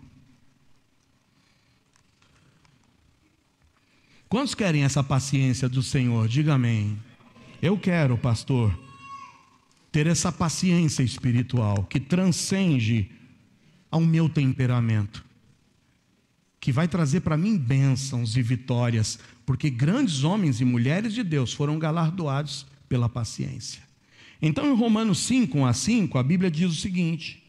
Quantos querem essa paciência do Senhor? Diga amém. Eu quero, pastor, ter essa paciência espiritual que transcende ao meu temperamento, que vai trazer para mim bênçãos e vitórias, porque grandes homens e mulheres de Deus foram galardoados pela paciência. Então, em Romanos 5, 1-5, a Bíblia diz o seguinte: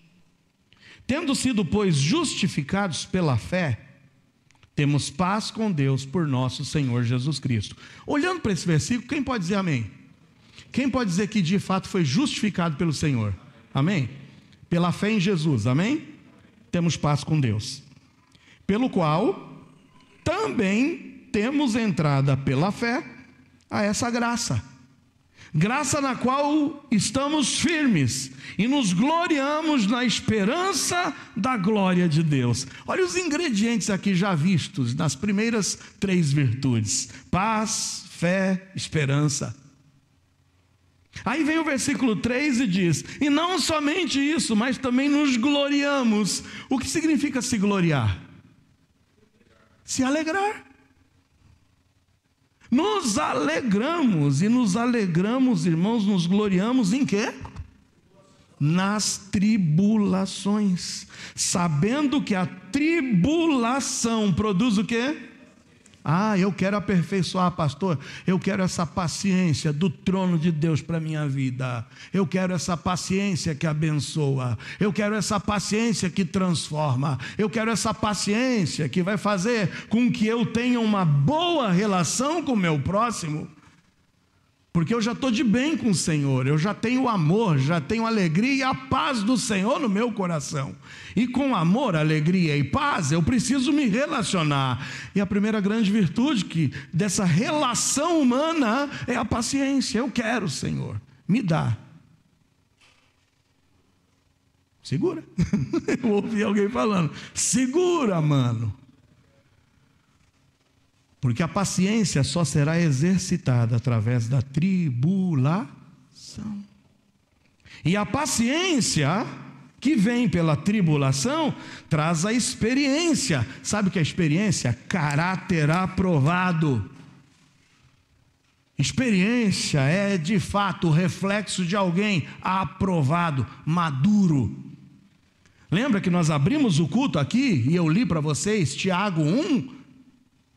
tendo sido, pois, justificados pela fé, temos paz com Deus por nosso Senhor Jesus Cristo. Olhando para esse versículo, quem pode dizer amém? Quem pode dizer que de fato foi justificado pelo Senhor? Amém? pela fé em Jesus, amém? Temos paz com Deus, pelo qual também temos entrada pela fé a essa graça, graça na qual estamos firmes e nos gloriamos na esperança da glória de Deus. Olha os ingredientes aqui já vistos nas primeiras 3 virtudes: paz, fé, esperança. Aí vem o versículo 3 e diz: e não somente isso, mas também nos gloriamos. O que significa se gloriar? Se alegrar. Nos alegramos, e nos alegramos, irmãos, nos gloriamos em quê? Nas tribulações, sabendo que a tribulação produz o quê? Eu quero aperfeiçoar, pastor, eu quero essa paciência do trono de Deus para a minha vida, eu quero essa paciência que abençoa, eu quero essa paciência que transforma, eu quero essa paciência que vai fazer com que eu tenha uma boa relação com o meu próximo, porque eu já estou de bem com o Senhor, eu já tenho amor, já tenho alegria e a paz do Senhor no meu coração. E com amor, alegria e paz, eu preciso me relacionar. E a primeira grande virtude dessa relação humana é a paciência. Eu quero, Senhor, me dá. Segura. Eu ouvi alguém falando, segura, mano. Porque a paciência só será exercitada através da tribulação. E a paciência que vem pela tribulação traz a experiência. Sabe o que é experiência? Caráter aprovado. Experiência é de fato o reflexo de alguém aprovado, maduro. Lembra que nós abrimos o culto aqui e eu li para vocês Tiago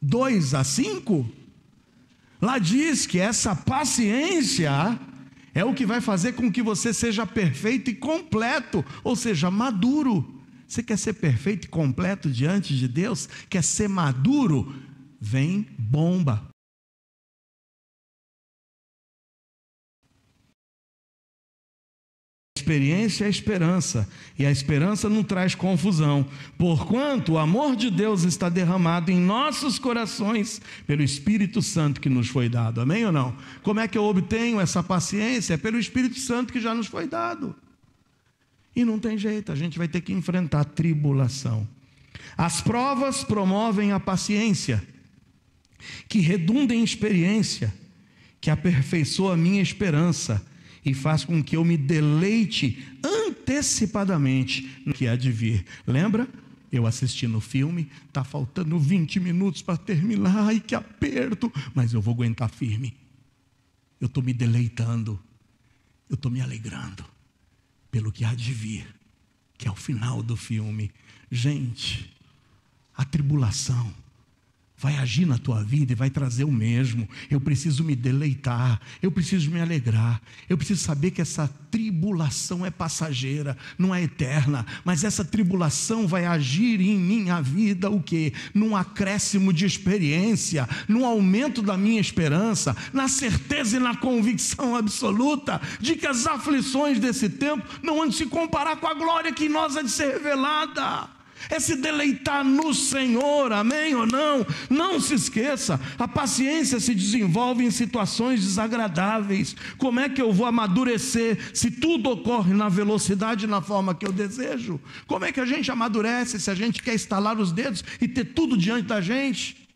1:2-5, lá diz que essa paciência é o que vai fazer com que você seja perfeito e completo, ou seja, maduro. Você quer ser perfeito e completo diante de Deus? Quer ser maduro? Vem bomba. Experiência é esperança, e a esperança não traz confusão, porquanto o amor de Deus está derramado em nossos corações pelo Espírito Santo que nos foi dado, amém ou não? Como é que eu obtenho essa paciência? É pelo Espírito Santo que já nos foi dado, e não tem jeito, a gente vai ter que enfrentar a tribulação. As provas promovem a paciência, que redunda em experiência, que aperfeiçoa a minha esperança, e faz com que eu me deleite antecipadamente no que há de vir. Lembra? Eu assisti no filme, está faltando 20 minutos para terminar, ai que aperto, mas eu vou aguentar firme. Eu estou me deleitando, eu estou me alegrando pelo que há de vir, que é o final do filme. Gente, a tribulação vai agir na tua vida e vai trazer o mesmo. Eu preciso me deleitar, eu preciso me alegrar, eu preciso saber que essa tribulação é passageira, não é eterna, mas essa tribulação vai agir em minha vida o quê? Num acréscimo de experiência, num aumento da minha esperança, na certeza e na convicção absoluta de que as aflições desse tempo não vão se comparar com a glória que em nós há de ser revelada. É se deleitar no Senhor, amém ou não? Não se esqueça, a paciência se desenvolve em situações desagradáveis. Como é que eu vou amadurecer se tudo ocorre na velocidade e na forma que eu desejo? Como é que a gente amadurece se a gente quer estalar os dedos e ter tudo diante da gente?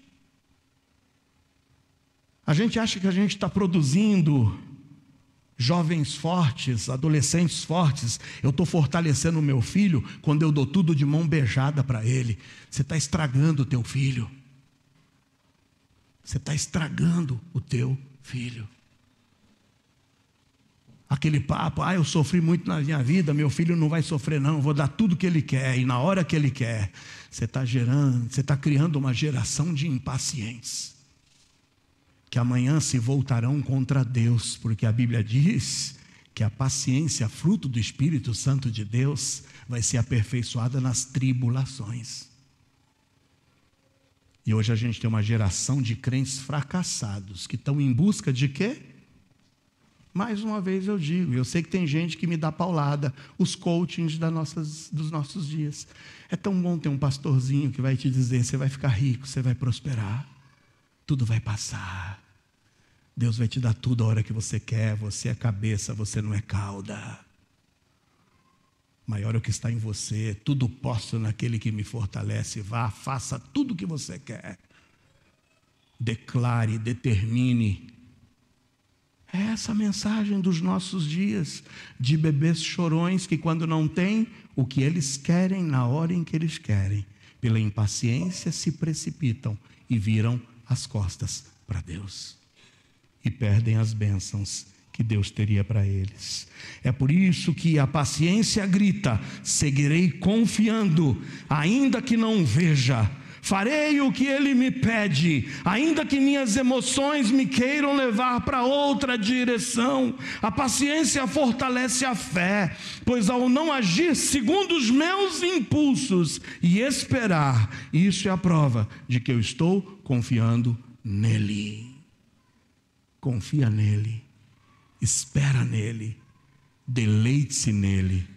A gente acha que a gente está produzindo jovens fortes, adolescentes fortes. Eu estou fortalecendo o meu filho quando eu dou tudo de mão beijada para ele. Você está estragando o teu filho. Você está estragando o teu filho. Aquele papo, eu sofri muito na minha vida, meu filho não vai sofrer não, vou dar tudo que ele quer e na hora que ele quer. Você está criando uma geração de impacientes, que amanhã se voltarão contra Deus, porque a Bíblia diz que a paciência, fruto do Espírito Santo de Deus, vai ser aperfeiçoada nas tribulações. E hoje a gente tem uma geração de crentes fracassados, que estão em busca de quê? Mais uma vez eu digo, eu sei que tem gente que me dá paulada, os coachings dos nossos dias. É tão bom ter um pastorzinho que vai te dizer, você vai ficar rico, você vai prosperar, tudo vai passar. Deus vai te dar tudo a hora que você quer, você é cabeça, você não é cauda. Maior é o que está em você, tudo posso naquele que me fortalece. Vá, faça tudo o que você quer. Declare, determine. É essa a mensagem dos nossos dias, de bebês chorões que quando não têm o que eles querem na hora em que eles querem, pela impaciência se precipitam e viram as costas para Deus e perdem as bênçãos que Deus teria para eles. É por isso que a paciência grita: seguirei confiando, ainda que não veja. Farei o que Ele me pede, ainda que minhas emoções me queiram levar para outra direção. A paciência fortalece a fé, pois ao não agir segundo os meus impulsos e esperar, isso é a prova de que eu estou confiando nele. Confia nele, espera nele, deleite-se nele,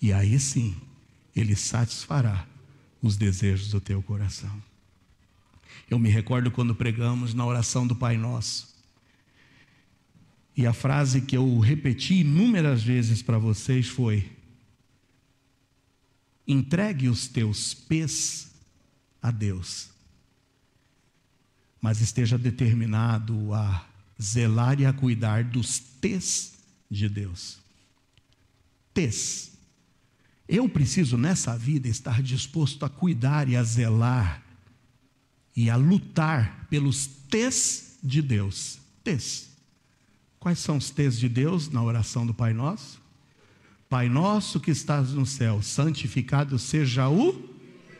e aí sim, Ele satisfará os desejos do teu coração. Eu me recordo quando pregamos na oração do Pai Nosso, e a frase que eu repeti inúmeras vezes para vocês foi: entregue os teus pés a Deus, mas esteja determinado a zelar e a cuidar dos tes de Deus. Tes. Eu preciso nessa vida estar disposto a cuidar e a zelar e a lutar pelos tes de Deus. Tes. Quais são os tes de Deus na oração do Pai Nosso? Pai nosso que estás no céu, santificado seja o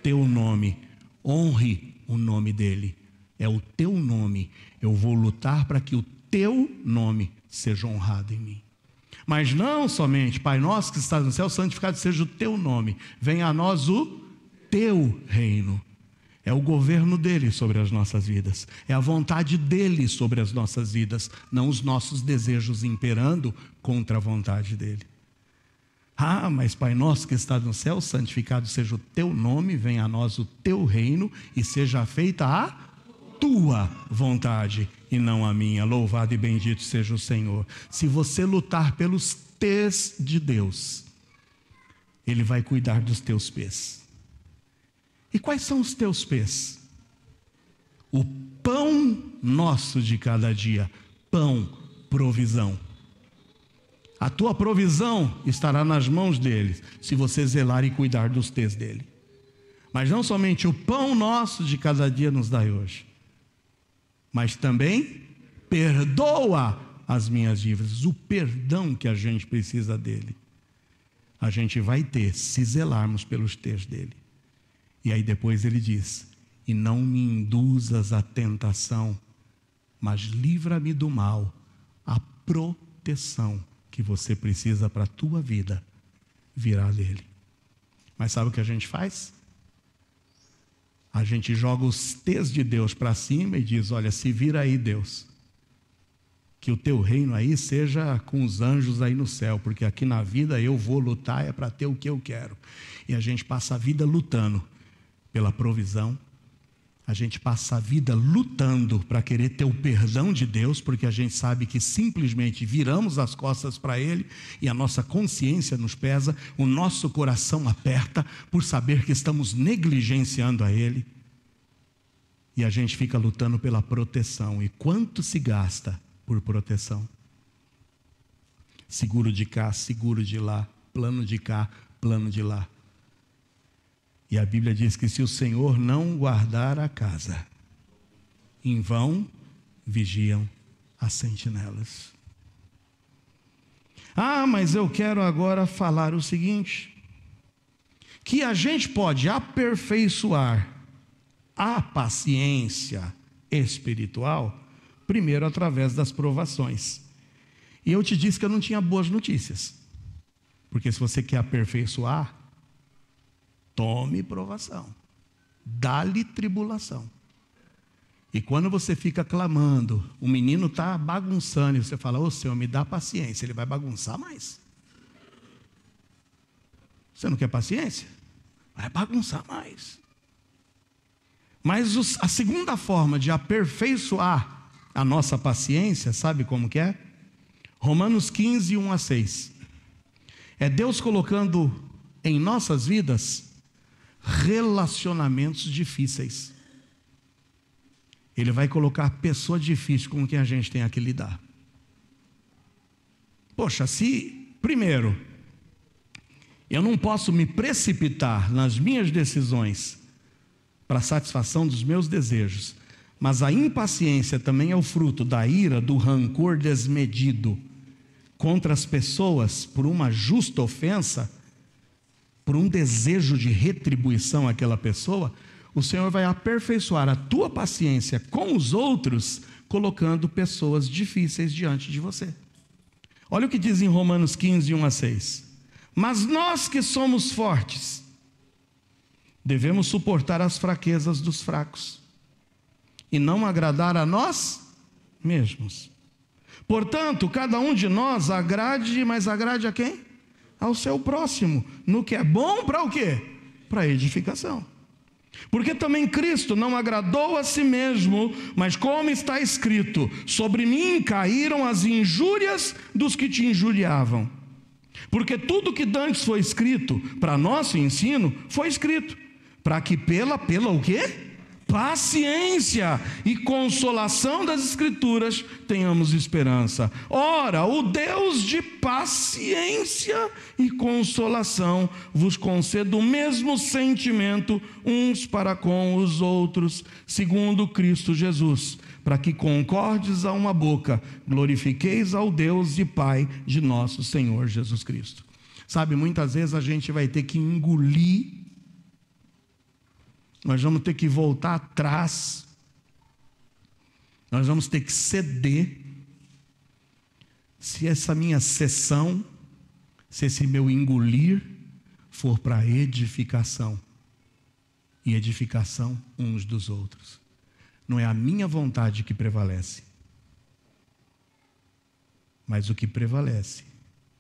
teu nome. Honre o nome dele. É o teu nome. Eu vou lutar para que o teu nome seja honrado em mim. Mas não somente, Pai nosso que estás no céu, santificado seja o teu nome. Venha a nós o teu reino. É o governo dele sobre as nossas vidas. É a vontade dele sobre as nossas vidas. Não os nossos desejos imperando contra a vontade dele. Ah, mas Pai nosso que estás no céu, santificado seja o teu nome. Venha a nós o teu reino e seja feita a tua vontade e não a minha. Louvado e bendito seja o Senhor. Se você lutar pelos tes de Deus, Ele vai cuidar dos teus pés. E quais são os teus pés? O pão nosso de cada dia. Pão, provisão. A tua provisão estará nas mãos dele, se você zelar e cuidar dos tes dele. Mas não somente o pão nosso de cada dia nos dai hoje, mas também perdoa as minhas dívidas. O perdão que a gente precisa dele, a gente vai ter se zelarmos pelos tes dele. E aí depois ele diz: e não me induzas à tentação, mas livra-me do mal. A proteção que você precisa para a tua vida virá dele. Mas sabe o que a gente faz? A gente joga os tes de Deus para cima e diz: olha, se vira aí, Deus, que o teu reino aí seja com os anjos aí no céu, porque aqui na vida eu vou lutar, é para ter o que eu quero. E a gente passa a vida lutando pela provisão, a gente passa a vida lutando para querer ter o perdão de Deus, porque a gente sabe que simplesmente viramos as costas para Ele e a nossa consciência nos pesa, o nosso coração aperta por saber que estamos negligenciando a Ele, e a gente fica lutando pela proteção. E quanto se gasta por proteção? Seguro de cá, seguro de lá, plano de cá, plano de lá. E a Bíblia diz que se o Senhor não guardar a casa, em vão vigiam as sentinelas. Ah, mas eu quero agora falar o seguinte, que a gente pode aperfeiçoar a paciência espiritual, primeiro através das provações. E eu te disse que eu não tinha boas notícias, porque se você quer aperfeiçoar, tome provação, dá-lhe tribulação. E quando você fica clamando, o menino está bagunçando, e você fala: ô Senhor, me dá paciência, ele vai bagunçar mais. Você não quer paciência? Vai bagunçar mais. Mas a segunda forma de aperfeiçoar a nossa paciência, sabe como que é? Romanos 15, 1-6. É Deus colocando em nossas vidas relacionamentos difíceis. Ele vai colocar pessoa difícil com quem a gente tem que lidar. Poxa, primeiro, eu não posso me precipitar nas minhas decisões para a satisfação dos meus desejos, mas a impaciência também é o fruto da ira, do rancor desmedido contra as pessoas por uma justa ofensa, por um desejo de retribuição àquela pessoa. O Senhor vai aperfeiçoar a tua paciência com os outros, colocando pessoas difíceis diante de você. Olha o que diz em Romanos 15, 1-6. Mas nós que somos fortes, devemos suportar as fraquezas dos fracos, e não agradar a nós mesmos. Portanto, cada um de nós agrade, mas agrade a quem? Ao seu próximo, no que é bom para o quê? Para edificação. Porque também Cristo não agradou a si mesmo, mas como está escrito: sobre mim caíram as injúrias dos que te injuriavam. Porque tudo que dantes foi escrito para nosso ensino, foi escrito para que pela o quê? Paciência e consolação das Escrituras tenhamos esperança. Ora, o Deus de paciência e consolação vos conceda o mesmo sentimento uns para com os outros, segundo Cristo Jesus, para que concordes a uma boca, glorifiqueis ao Deus e Pai de nosso Senhor Jesus Cristo. Sabe, muitas vezes a gente vai ter que engolir, nós vamos ter que voltar atrás, nós vamos ter que ceder, se essa minha cessão, se esse meu engolir for para edificação, e edificação uns dos outros. Não é a minha vontade que prevalece, mas o que prevalece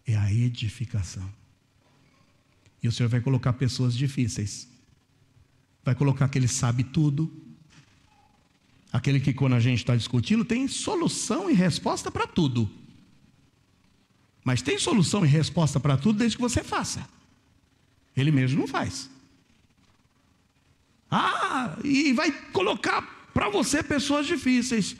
é a edificação. E o Senhor vai colocar pessoas difíceis, vai colocar aquele sabe tudo, aquele que quando a gente está discutindo tem solução e resposta para tudo, mas tem solução e resposta para tudo desde que você faça, ele mesmo não faz. E vai colocar para você pessoas difíceis,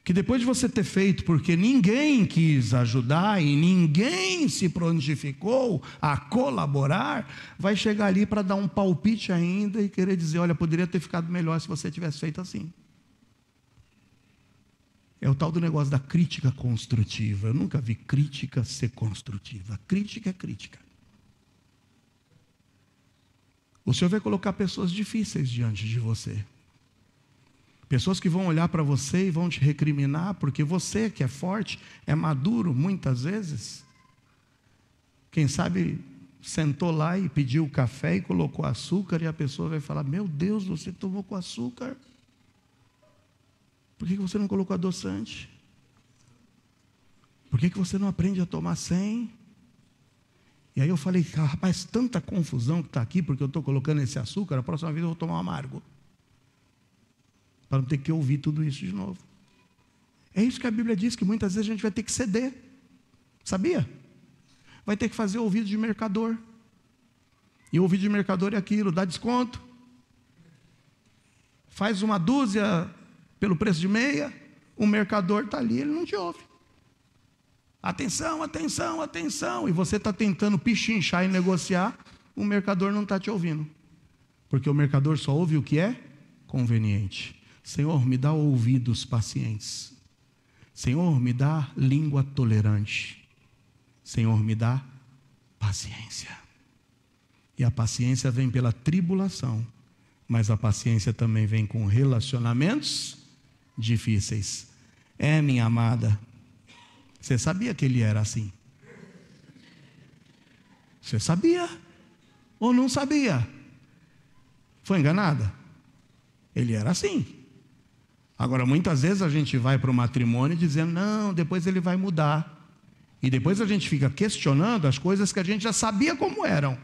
que depois de você ter feito, porque ninguém quis ajudar e ninguém se prontificou a colaborar, vai chegar ali para dar um palpite ainda e querer dizer: olha, poderia ter ficado melhor se você tivesse feito assim. É o tal do negócio da crítica construtiva. Eu nunca vi crítica ser construtiva. Crítica é crítica. O Senhor vai colocar pessoas difíceis diante de você. Pessoas que vão olhar para você e vão te recriminar, porque você que é forte, é maduro muitas vezes. Quem sabe sentou lá e pediu café e colocou açúcar, e a pessoa vai falar: meu Deus, você tomou com açúcar? Por que você não colocou adoçante? Por que você não aprende a tomar sem? E aí eu falei: rapaz, tanta confusão que está aqui, porque eu estou colocando esse açúcar, a próxima vez eu vou tomar um amargo, para não ter que ouvir tudo isso de novo. É isso que a Bíblia diz, que muitas vezes a gente vai ter que ceder, sabia? Vai ter que fazer ouvido de mercador, e o ouvido de mercador é aquilo: dá desconto, faz uma dúzia pelo preço de meia, o mercador está ali, ele não te ouve. Atenção, atenção, atenção, e você está tentando pichinchar e negociar, o mercador não está te ouvindo, porque o mercador só ouve o que é conveniente. Senhor, me dá ouvidos pacientes. Senhor, me dá língua tolerante. Senhor, me dá paciência. E a paciência vem pela tribulação, mas a paciência também vem com relacionamentos difíceis. Minha amada, você sabia que ele era assim? Você sabia ou não sabia? Foi enganada? Ele era assim. Agora, muitas vezes a gente vai para o matrimônio dizendo, não, depois ele vai mudar. E depois a gente fica questionando as coisas que a gente já sabia como eram.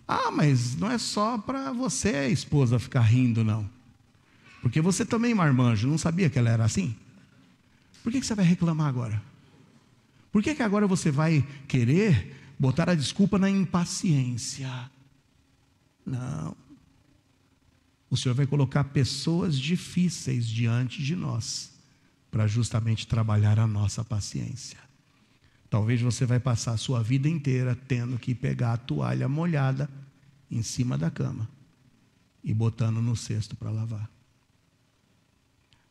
Ah, mas não é só para você, esposa, ficar rindo, não. Porque você também, marmanjo, não sabia que ela era assim? Por que você vai reclamar agora? Por que agora você vai querer botar a desculpa na impaciência? Não. O Senhor vai colocar pessoas difíceis diante de nós, para justamente trabalhar a nossa paciência. Talvez você vai passar a sua vida inteira tendo que pegar a toalha molhada em cima da cama e botando no cesto para lavar.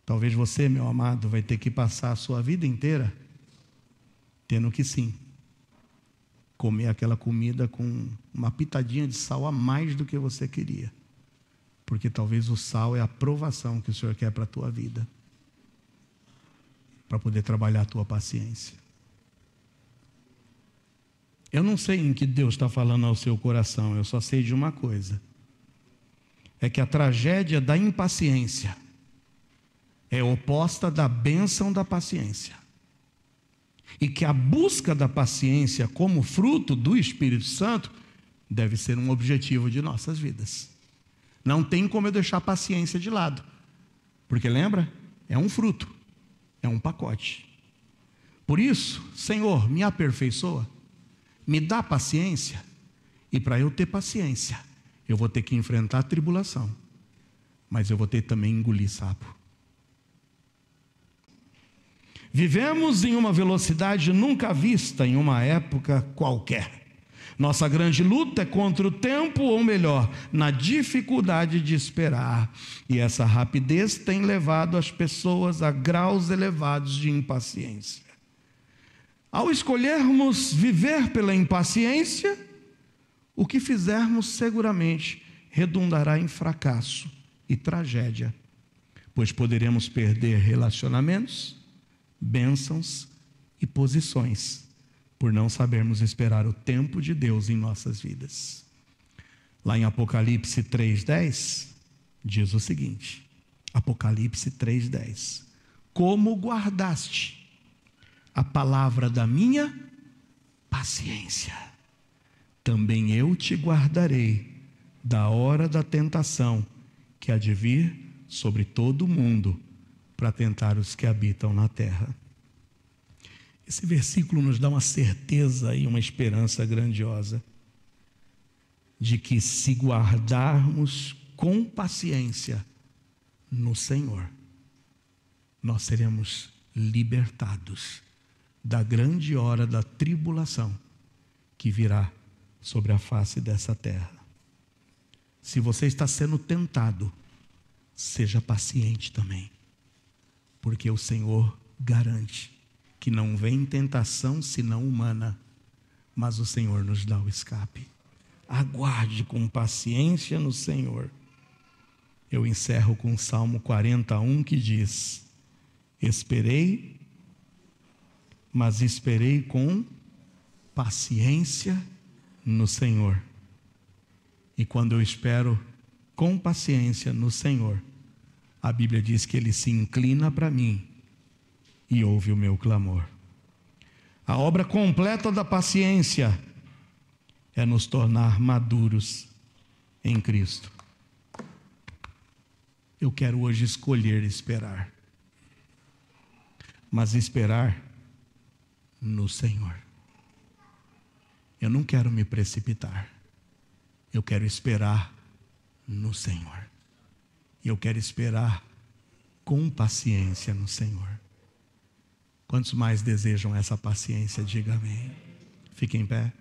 Talvez você, meu amado, vai ter que passar a sua vida inteira tendo que sim, comer aquela comida com uma pitadinha de sal a mais do que você queria. Porque talvez o sal é a provação que o Senhor quer para a tua vida, para poder trabalhar a tua paciência. Eu não sei em que Deus está falando ao seu coração, eu só sei de uma coisa: é que a tragédia da impaciência é oposta da bênção da paciência, e que a busca da paciência como fruto do Espírito Santo deve ser um objetivo de nossas vidas. Não tem como eu deixar a paciência de lado, porque lembra? É um fruto, é um pacote. Por isso, Senhor, me aperfeiçoa, me dá paciência, e para eu ter paciência, eu vou ter que enfrentar a tribulação, mas eu vou ter também engolir sapo. Vivemos em uma velocidade nunca vista em uma época qualquer. Nossa grande luta é contra o tempo, ou melhor, na dificuldade de esperar. E essa rapidez tem levado as pessoas a graus elevados de impaciência. Ao escolhermos viver pela impaciência, o que fizermos seguramente redundará em fracasso e tragédia, pois poderemos perder relacionamentos, bênçãos e posições, por não sabermos esperar o tempo de Deus em nossas vidas. Lá em Apocalipse 3:10, diz o seguinte, Apocalipse 3:10, como guardaste a palavra da minha paciência, também eu te guardarei da hora da tentação que há de vir sobre todo o mundo, para tentar os que habitam na terra. Esse versículo nos dá uma certeza e uma esperança grandiosa de que, se guardarmos com paciência no Senhor, nós seremos libertados da grande hora da tribulação que virá sobre a face dessa terra. Se você está sendo tentado, seja paciente também, porque o Senhor garante que não vem tentação senão humana, mas o Senhor nos dá o escape. Aguarde com paciência no Senhor. Eu encerro com o Salmo 41, que diz: esperei, mas esperei com paciência no Senhor. E quando eu espero com paciência no Senhor, a Bíblia diz que Ele se inclina para mim e ouve o meu clamor. A obra completa da paciência é nos tornar maduros em Cristo. Eu quero hoje escolher esperar, mas esperar no Senhor. Eu não quero me precipitar, eu quero esperar no Senhor. Eu quero esperar com paciência no Senhor. Quantos mais desejam essa paciência, diga amém. Fiquem em pé.